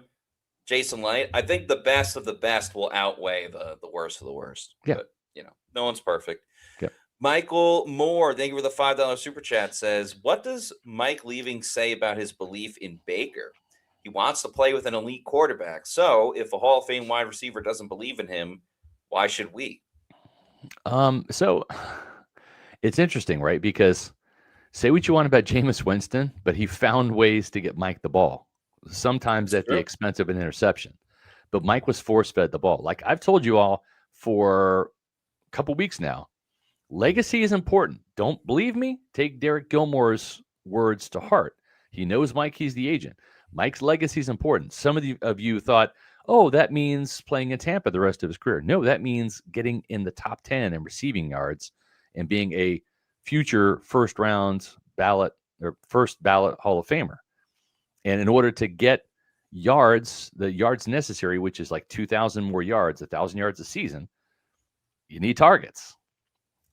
Jason Licht. I think the best of the best will outweigh the worst of the worst. Yeah. But no one's perfect. Yep. Michael Moore, thank you for the $5 super chat, says, what does Mike leaving say about his belief in Baker? He wants to play with an elite quarterback. So if a Hall of Fame wide receiver doesn't believe in him, why should we? So it's interesting, right? Because say what you want about Jameis Winston, but he found ways to get Mike the ball, sometimes That's at the true. expense of an interception. But Mike was force-fed the ball. Like I've told you all for a couple weeks now, legacy is important. Don't believe me? Take Derek Gilmore's words to heart. He knows Mike. He's the agent. Mike's legacy is important. Some of you thought, oh, that means playing in Tampa the rest of his career. No, that means getting in the top 10 and receiving yards and being a future first ballot Hall of Famer. And in order to get yards, the yards necessary, which is like 2,000 more yards, 1,000 yards a season, you need targets.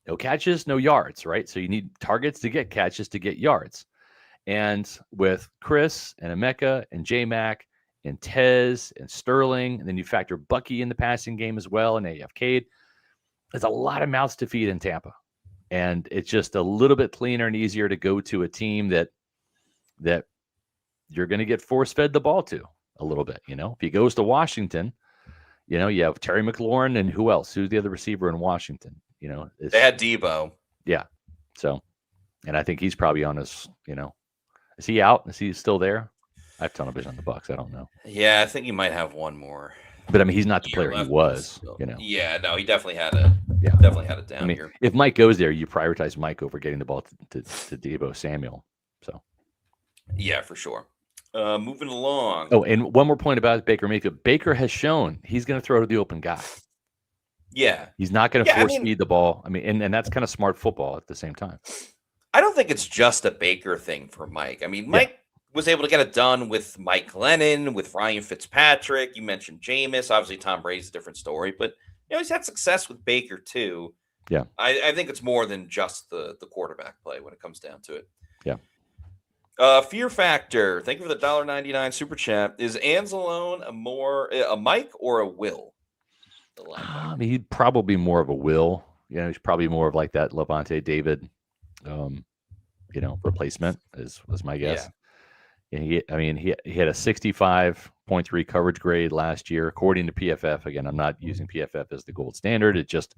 No catches, no yards, right? So you need targets to get catches to get yards. And with Chris and Emeka and J-Mac and Tez and Sterling, and then you factor Bucky in the passing game as well, and you have Cade, there's a lot of mouths to feed in Tampa. And it's just a little bit cleaner and easier to go to a team that you're going to get force-fed the ball to a little bit. If he goes to Washington, you have Terry McLaurin and who else? Who's the other receiver in Washington? They had Debo. Yeah. So, and I think he's probably on his, is he out? Is he still there? I have tunnel vision on the Bucs. I don't know. Yeah, I think he might have one more. But I mean, he's not the player he was. Yeah, no, he definitely had it down here. If Mike goes there, you prioritize Mike over getting the ball to Debo Samuel. So, yeah, for sure. Moving along. Oh, and one more point about Baker Mayfield. Baker has shown he's going to throw to the open guy. Yeah, he's not going to force feed the ball. I mean, and that's kind of smart football at the same time. I don't think it's just a Baker thing for Mike. I mean, Mike was able to get it done with Mike Glennon, with Ryan Fitzpatrick. You mentioned Jameis. Obviously, Tom Brady's a different story, but he's had success with Baker too. Yeah, I think it's more than just the quarterback play when it comes down to it. Yeah. Fear factor. Thank you for the $1.99 super chat. Is Anzalone a Mike or a Will? I mean, he'd probably more of a Will. He's probably more of like that Levante David, replacement was my guess. Yeah. And he had a 65.3 coverage grade last year, according to PFF. Again, I'm not using PFF as the gold standard. It's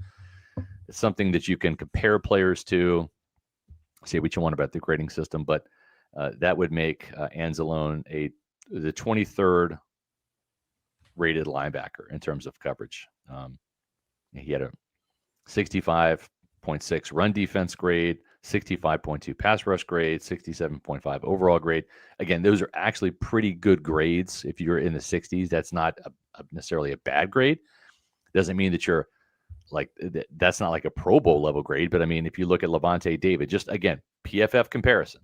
something that you can compare players to, say what you want about the grading system, but that would make Anzalone the 23rd rated linebacker in terms of coverage. He had a 65.6 run defense grade, 65.2 pass rush grade, 67.5 overall grade. Again, those are actually pretty good grades. If you're in the 60s, that's not necessarily a bad grade. Doesn't mean that you're like, that's not like a Pro Bowl level grade. But I mean, if you look at Levante David, just again, PFF comparison,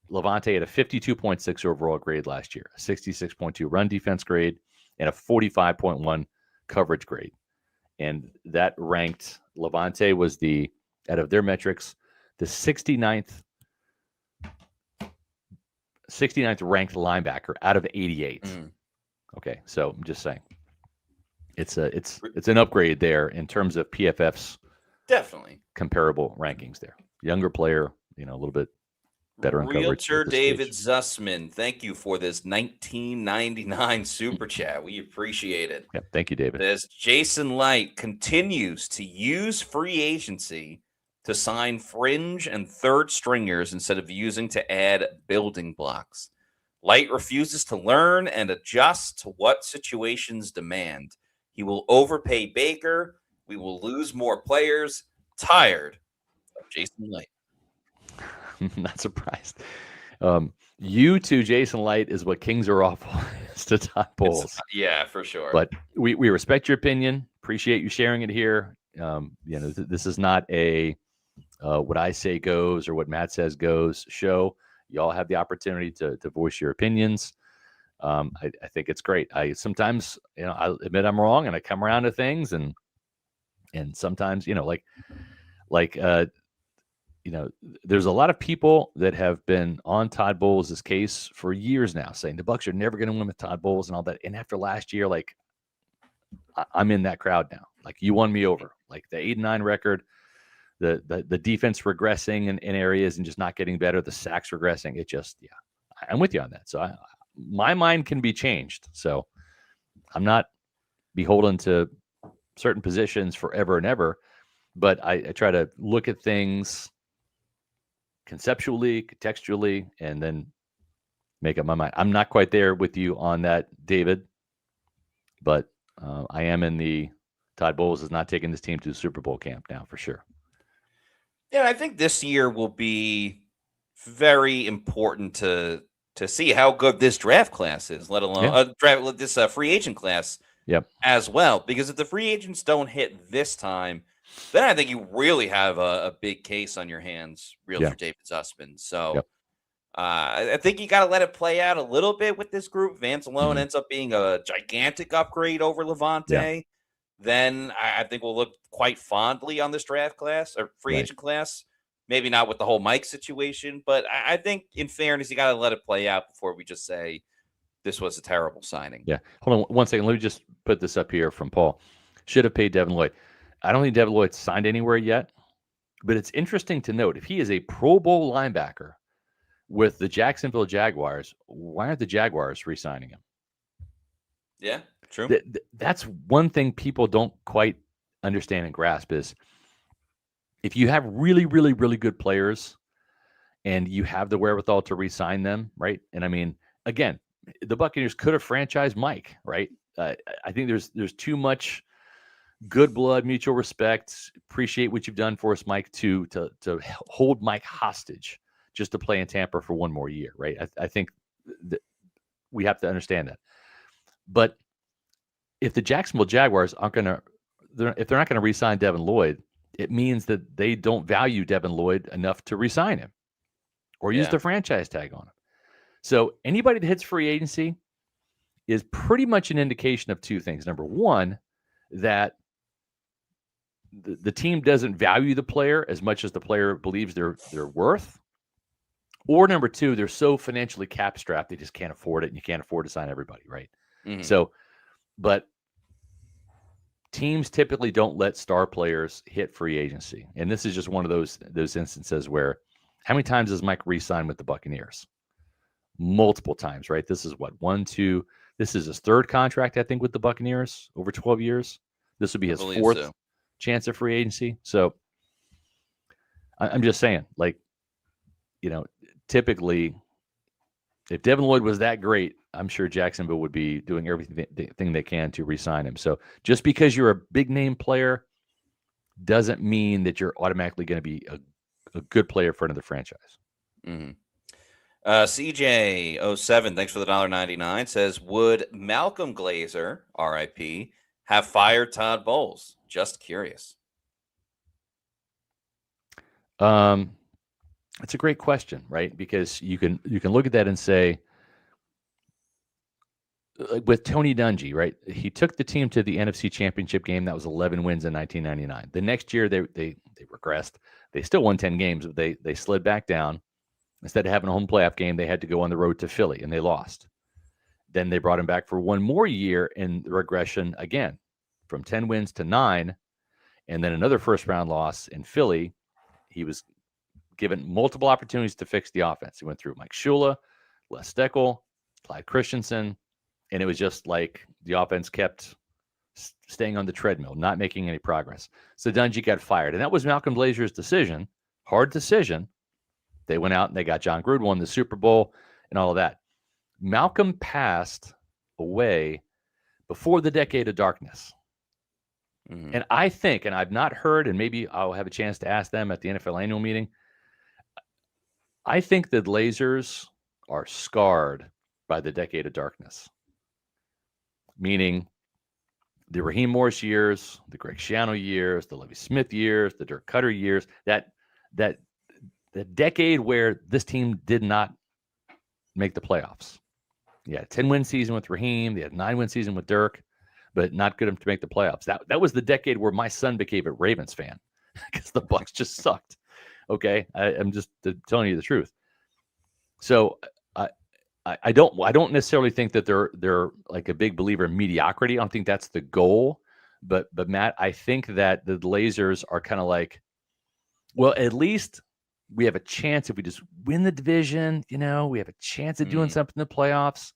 Levante had a 52.6 overall grade last year, a 66.2 run defense grade, and a 45.1 coverage grade. And that ranked, Levante was out of their metrics, the 69th ranked linebacker out of 88. Okay, so I'm just saying, it's an upgrade there in terms of PFF's definitely comparable rankings there. Younger player, a little bit better in coverage. Realtor David Zussman, thank you for this $19.99 super chat. We appreciate it. Yeah, thank you, David. As Jason Licht continues to use free agency to sign fringe and third stringers instead of using to add building blocks. Licht refuses to learn and adjust to what situations demand. He will overpay Baker. We will lose more players. Tired of Jason Licht. Not surprised. You to Jason Licht is what kings are awful to top Bulls. Yeah, for sure. But we respect your opinion. Appreciate you sharing it here. This is not a what I say goes or what Matt says goes show. You all have the opportunity to voice your opinions. I think it's great. I sometimes, I admit I'm wrong and I come around to things and sometimes, there's a lot of people that have been on Todd Bowles' case for years now, saying the Bucs are never going to win with Todd Bowles and all that. And after last year, like, I'm in that crowd now. Like, you won me over. Like, the 8-9 record, the defense regressing in areas and just not getting better, the sacks regressing. It just, I'm with you on that. So my mind can be changed. So I'm not beholden to certain positions forever and ever, but I try to look at things conceptually, contextually, and then make up my mind. I'm not quite there with you on that, David, but I am in the Todd Bowles is not taking this team to the Super Bowl camp now for sure. Yeah, I think this year will be very important to see how good this draft class is, let alone this free agent class as well. Because if the free agents don't hit this time, then I think you really have a big case on your hands, for David Zussman. So I think you got to let it play out a little bit with this group. If Anzalone ends up being a gigantic upgrade over Levante, then I think we'll look quite fondly on this draft class or free agent class. Maybe not with the whole Mike situation, but I think in fairness, you got to let it play out before we just say this was a terrible signing. Yeah. Hold on 1 second. Let me just put this up here from Paul. Should have paid Devin Lloyd. I don't think Devin Lloyd's signed anywhere yet, but it's interesting to note if he is a Pro Bowl linebacker with the Jacksonville Jaguars, why aren't the Jaguars re-signing him? Yeah, true. That's one thing people don't quite understand and grasp is if you have really, really, really good players and you have the wherewithal to re-sign them, right? And I mean, again, the Buccaneers could have franchised Mike, right? I think there's too much good blood, mutual respect, appreciate what you've done for us, Mike, to hold Mike hostage just to play in Tampa for one more year, right? I think that we have to understand that. But if the Jacksonville Jaguars if they're not going to re-sign Devin Lloyd, it means that they don't value Devin Lloyd enough to re-sign him or use the franchise tag on him. So anybody that hits free agency is pretty much an indication of two things. Number one, that the team doesn't value the player as much as the player believes they're worth. Or number two, they're so financially cap strapped, they just can't afford it, and you can't afford to sign everybody, right? Mm-hmm. So, but teams typically don't let star players hit free agency. And this is just one of those instances where how many times has Mike re-signed with the Buccaneers? Multiple times, right? This is this is his third contract, I think, with the Buccaneers over 12 years. This would be his fourth chance of free agency. So I'm just saying, like, typically, if Devin Lloyd was that great, I'm sure Jacksonville would be doing everything they can to re-sign him. So just because you're a big name player doesn't mean that you're automatically going to be a good player for another franchise. Mm-hmm. CJ07, thanks for the $1.99, says, would Malcolm Glazer, RIP, have fired Todd Bowles? Just curious. It's a great question, right? Because you can look at that and say, with Tony Dungy, right? He took the team to the NFC Championship game. That was 11 wins in 1999. The next year, they regressed. They still won 10 games, but they slid back down. Instead of having a home playoff game, they had to go on the road to Philly, and they lost. Then they brought him back for one more year in the regression again, from 10 wins to 9, and then another first-round loss in Philly. He was given multiple opportunities to fix the offense. He went through Mike Shula, Les Steckel, Clyde Christensen, and it was just like the offense kept staying on the treadmill, not making any progress. So Dungy got fired, and that was Malcolm Glazer's decision, hard decision. They went out and they got John Gruden, won the Super Bowl, and all of that. Malcolm passed away before the decade of darkness. Mm-hmm. And I think, and I've not heard, and maybe I'll have a chance to ask them at the NFL annual meeting, I think the Glazers are scarred by the decade of darkness. Meaning the Raheem Morris years, the Greg Schiano years, the Lovie Smith years, the Dirk Cutter years, that the decade where this team did not make the playoffs. You had a 10-win season with Raheem. They had a 9-win season with Dirk, but not good enough to make the playoffs. That was the decade where my son became a Ravens fan because the Bucs just sucked. Okay, I'm just telling you the truth. So I don't necessarily think that they're like a big believer in mediocrity. I don't think that's the goal. But Matt, I think that the Blazers are kind of like, well, at least we have a chance if we just win the division. We have a chance at doing something in the playoffs.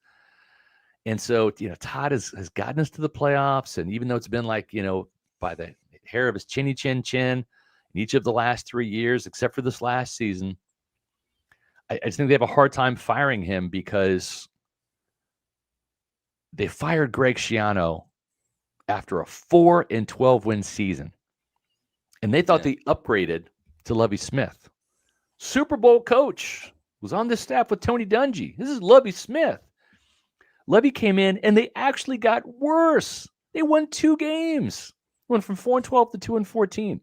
And so, Todd has gotten us to the playoffs. And even though it's been like, by the hair of his chinny chin in each of the last 3 years, except for this last season, I just think they have a hard time firing him because they fired Greg Schiano after a 4-12 win season. And they thought they upgraded to Lovie Smith. Super Bowl coach was on this staff with Tony Dungy. This is Lovie Smith. Lovie came in and they actually got worse. They won 2 games. Went from 4-12 to 2-14.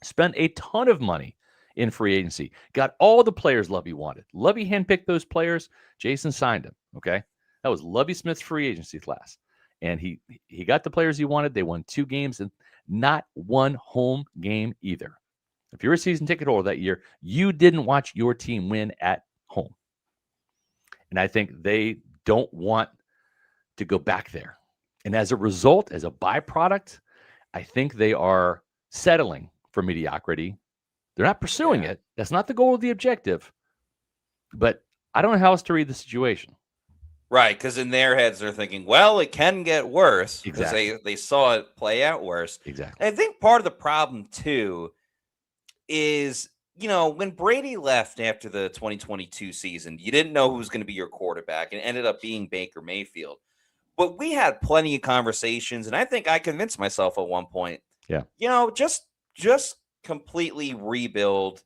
Spent a ton of money in free agency. Got all the players Lovie wanted. Lovie handpicked those players. Jason signed them. Okay. That was Lovie Smith's free agency class. And he got the players he wanted. They won 2 games and not one home game either. If you're a season ticket holder that year, you didn't watch your team win at home. And I think they don't want to go back there. And as a result, as a byproduct, I think they are settling for mediocrity. They're not pursuing it. That's not the goal of the objective. But I don't know how else to read the situation. Right, because in their heads they're thinking, well, it can get worse. Exactly. Because they saw it play out worse. Exactly. And I think part of the problem, too, is, when Brady left after the 2022 season, you didn't know who was going to be your quarterback, and it ended up being Baker Mayfield. But we had plenty of conversations, and I think I convinced myself at one point, just completely rebuild,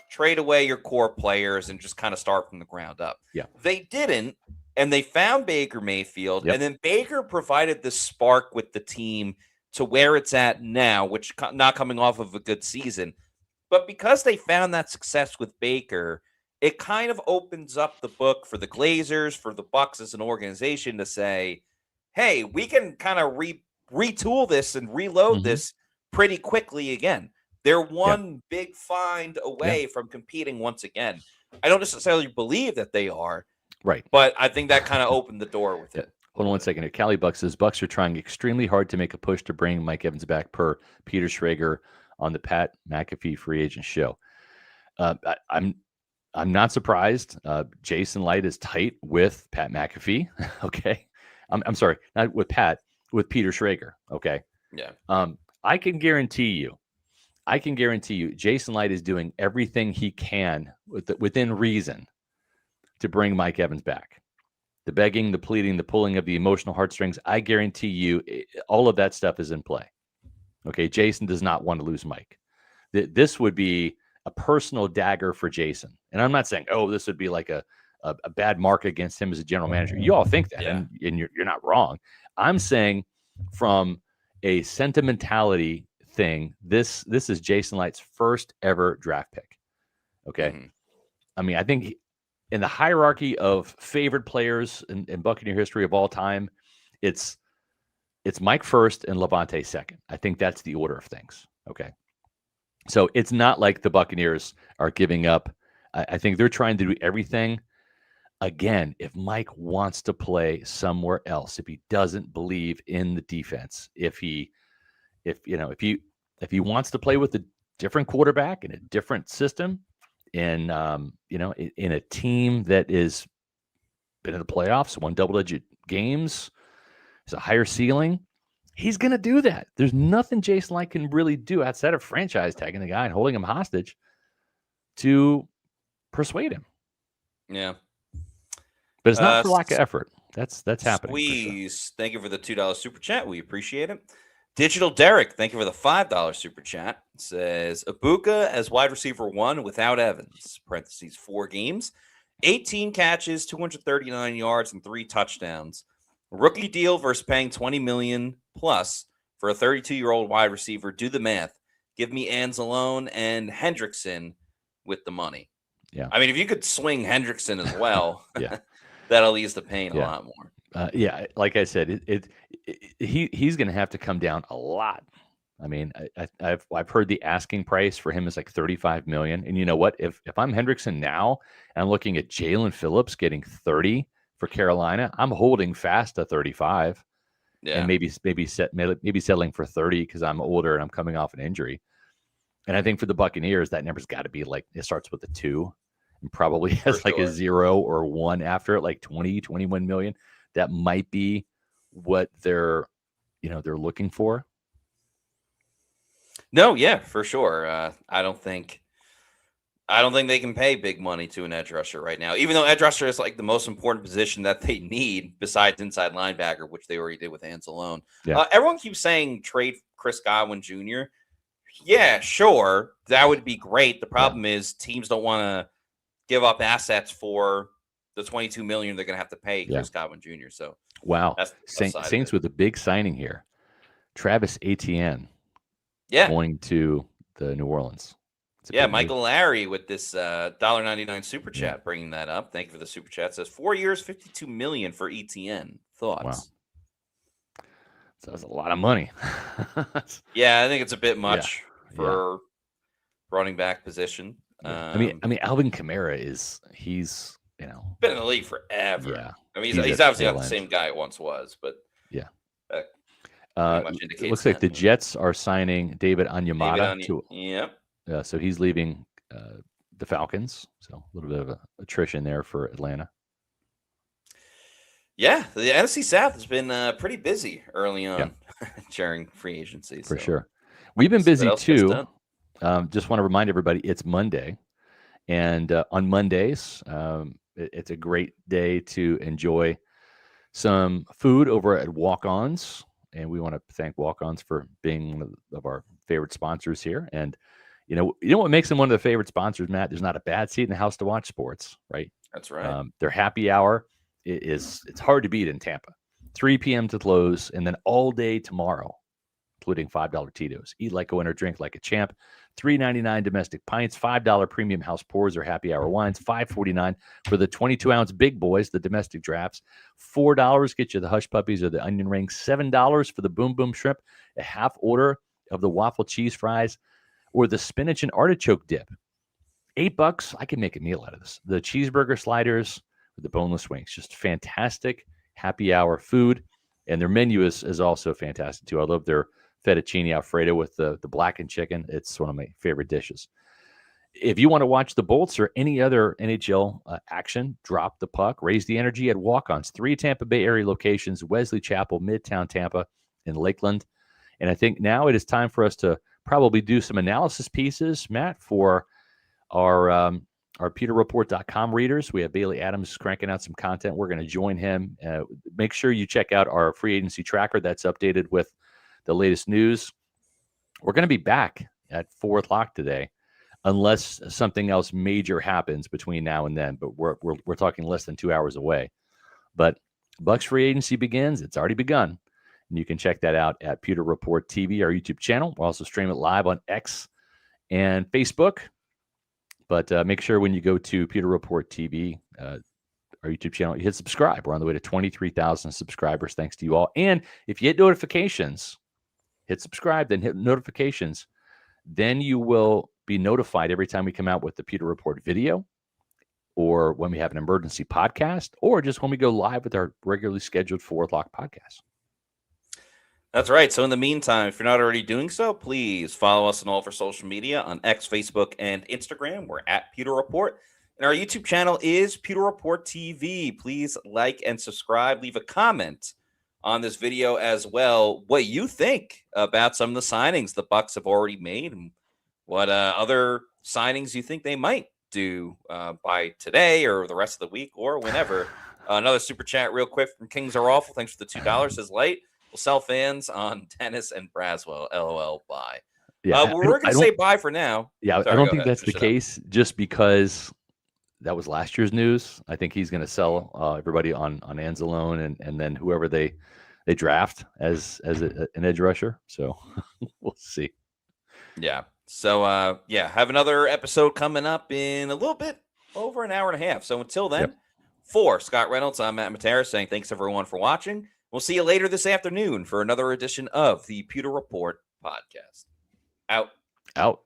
trade away your core players, and just kind of start from the ground up. Yeah. They didn't, and they found Baker Mayfield, and then Baker provided the spark with the team to where it's at now, which not coming off of a good season. But because they found that success with Baker, it kind of opens up the book for the Glazers, for the Bucs as an organization to say, hey, we can kind of retool this and reload this pretty quickly again. They're one big find away from competing once again. I don't necessarily believe that they are. Right. But I think that kind of opened the door with it. Hold on one second here. Cali Bucks says Bucks are trying extremely hard to make a push to bring Mike Evans back per Peter Schrager on the Pat McAfee free agent show. I'm not surprised. Jason Licht is tight with Pat McAfee. Okay. I'm sorry, not with Pat, with Peter Schrager. Okay. Yeah. I can guarantee you, Jason Licht is doing everything he can within reason to bring Mike Evans back. The begging, the pleading, the pulling of the emotional heartstrings. I guarantee you, all of that stuff is in play. Okay. Jason does not want to lose Mike. This would be a personal dagger for Jason. And I'm not saying, this would be like a bad mark against him as a general manager. You all think that, and you're not wrong. I'm saying from a sentimentality thing, this is Jason Licht's first ever draft pick. Okay. Mm-hmm. I mean, I think in the hierarchy of favorite players in Buccaneer history of all time, it's Mike first and Levante second. I think that's the order of things. Okay. So it's not like the Buccaneers are giving up. I think they're trying to do everything. Again, if Mike wants to play somewhere else, if he doesn't believe in the defense, if he wants to play with a different quarterback in a different system, in a team that is been in the playoffs, won double-digit games, has a higher ceiling, he's going to do that. There's nothing Jason Licht can really do outside of franchise tagging the guy and holding him hostage to persuade him. Yeah. But it's not for lack of effort. That's happening. Squeeze. Sure. Thank you for the $2 super chat. We appreciate it. Digital Derek, thank you for the $5 super chat. It says Ibuka as wide receiver 1 without Evans. Parentheses 4 games, 18 catches, 239 yards, and 3 touchdowns. Rookie deal versus paying $20 million plus for a 32-year-old wide receiver. Do the math. Give me Anzalone and Hendrickson with the money. Yeah. I mean, if you could swing Hendrickson as well, that'll ease the pain a lot more. Like I said, he's going to have to come down a lot. I mean, I've heard the asking price for him is like 35 million. And you know what? If I'm Hendrickson now and I'm looking at Jalen Phillips getting 30 for Carolina, I'm holding fast to 35 and maybe settling for 30 because I'm older and I'm coming off an injury. And I think for the Buccaneers, that number's got to be like, it starts with a 2 and probably has like a 0 or 1 after it, like 20, 21 million. That might be what they're looking for. No, yeah, for sure. I don't think they can pay big money to an edge rusher right now, even though edge rusher is like the most important position that they need besides inside linebacker, which they already did with Anzalone. Yeah. Everyone keeps saying trade Chris Godwin Jr. Yeah, sure. That would be great. The problem is teams don't want to give up assets for the $22 million they're going to have to pay Chris Godwin Jr. So wow, that's Saints with a big signing here. Travis Etienne. Yeah. Going to the New Orleans. Yeah, Michael Larry with this $1.99 super chat bringing that up. Thank you for the super chat. It says 4 years, $52 million for ETN. Thoughts? Wow. So that's a lot of money. Yeah, I think it's a bit much for running back position. I mean, Alvin Kamara he's been in the league forever. Yeah. I mean, he's obviously not the same guy it once was, but yeah. It looks like the Jets are signing David Onyemata. So he's leaving the Falcons. So a little bit of attrition there for Atlanta. Yeah, the NFC South has been pretty busy early on during free agency. For sure. We've been busy too. Just want to remind everybody it's Monday. And on Mondays, it's a great day to enjoy some food over at Walk-Ons. And we want to thank Walk-Ons for being one of our favorite sponsors here. And you know what makes them one of the favorite sponsors, Matt? There's not a bad seat in the house to watch sports, right? That's right. Their happy hour it's hard to beat in Tampa. 3 p.m. to close, and then all day tomorrow, including $5 Tito's. Eat like a winner, drink like a champ. $3.99 domestic pints, $5 premium house pours or happy hour wines, $5.49 for the 22-ounce big boys, the domestic drafts. $4 get you the hush puppies or the onion rings. $7 for the boom boom shrimp, a half order of the waffle cheese fries, or the spinach and artichoke dip. $8, I can make a meal out of this. The cheeseburger sliders with the boneless wings, just fantastic happy hour food. And their menu is also fantastic too. I love their fettuccine Alfredo with the blackened chicken. It's one of my favorite dishes. If you want to watch the Bolts or any other NHL action, drop the puck, raise the energy at Walk-Ons. 3 Tampa Bay area locations, Wesley Chapel, Midtown Tampa, and Lakeland. And I think now it is time for us to probably do some analysis pieces, Matt, for our PewterReport.com readers. We have Bailey Adams cranking out some content. We're going to join him. Make sure you check out our free agency tracker that's updated with the latest news. We're going to be back at 4 o'clock today, unless something else major happens between now and then. But we're talking less than 2 hours away. But Bucs free agency begins. It's already begun. And you can check that out at Pewter Report TV, our YouTube channel. We'll also stream it live on X and Facebook. But make sure when you go to Pewter Report TV, our YouTube channel, you hit subscribe. We're on the way to 23,000 subscribers. Thanks to you all. And if you hit notifications, hit subscribe, then hit notifications. Then you will be notified every time we come out with the Pewter Report video, or when we have an emergency podcast, or just when we go live with our regularly scheduled 4 o'clock podcast. That's right. So in the meantime, if you're not already doing so, please follow us on all of our social media on X, Facebook, and Instagram. We're at Pewter Report. And our YouTube channel is Pewter Report TV. Please like and subscribe. Leave a comment on this video as well, what you think about some of the signings the Bucs have already made and what other signings you think they might do by today or the rest of the week or whenever. Another super chat real quick from Kings Are Awful. Thanks for the $2. Says Light. We'll sell fans on Dennis and Braswell. LOL. Bye. Yeah, we're going to say bye for now. Yeah, Sorry, I don't think that's the case just because that was last year's news. I think he's going to sell everybody on Anzalone and then whoever they draft as an edge rusher. So we'll see. Yeah. So, have another episode coming up in a little bit over an hour and a half. So until then, for Scott Reynolds, I'm Matt Matera saying thanks everyone for watching. We'll see you later this afternoon for another edition of the Pewter Report podcast. Out. Out.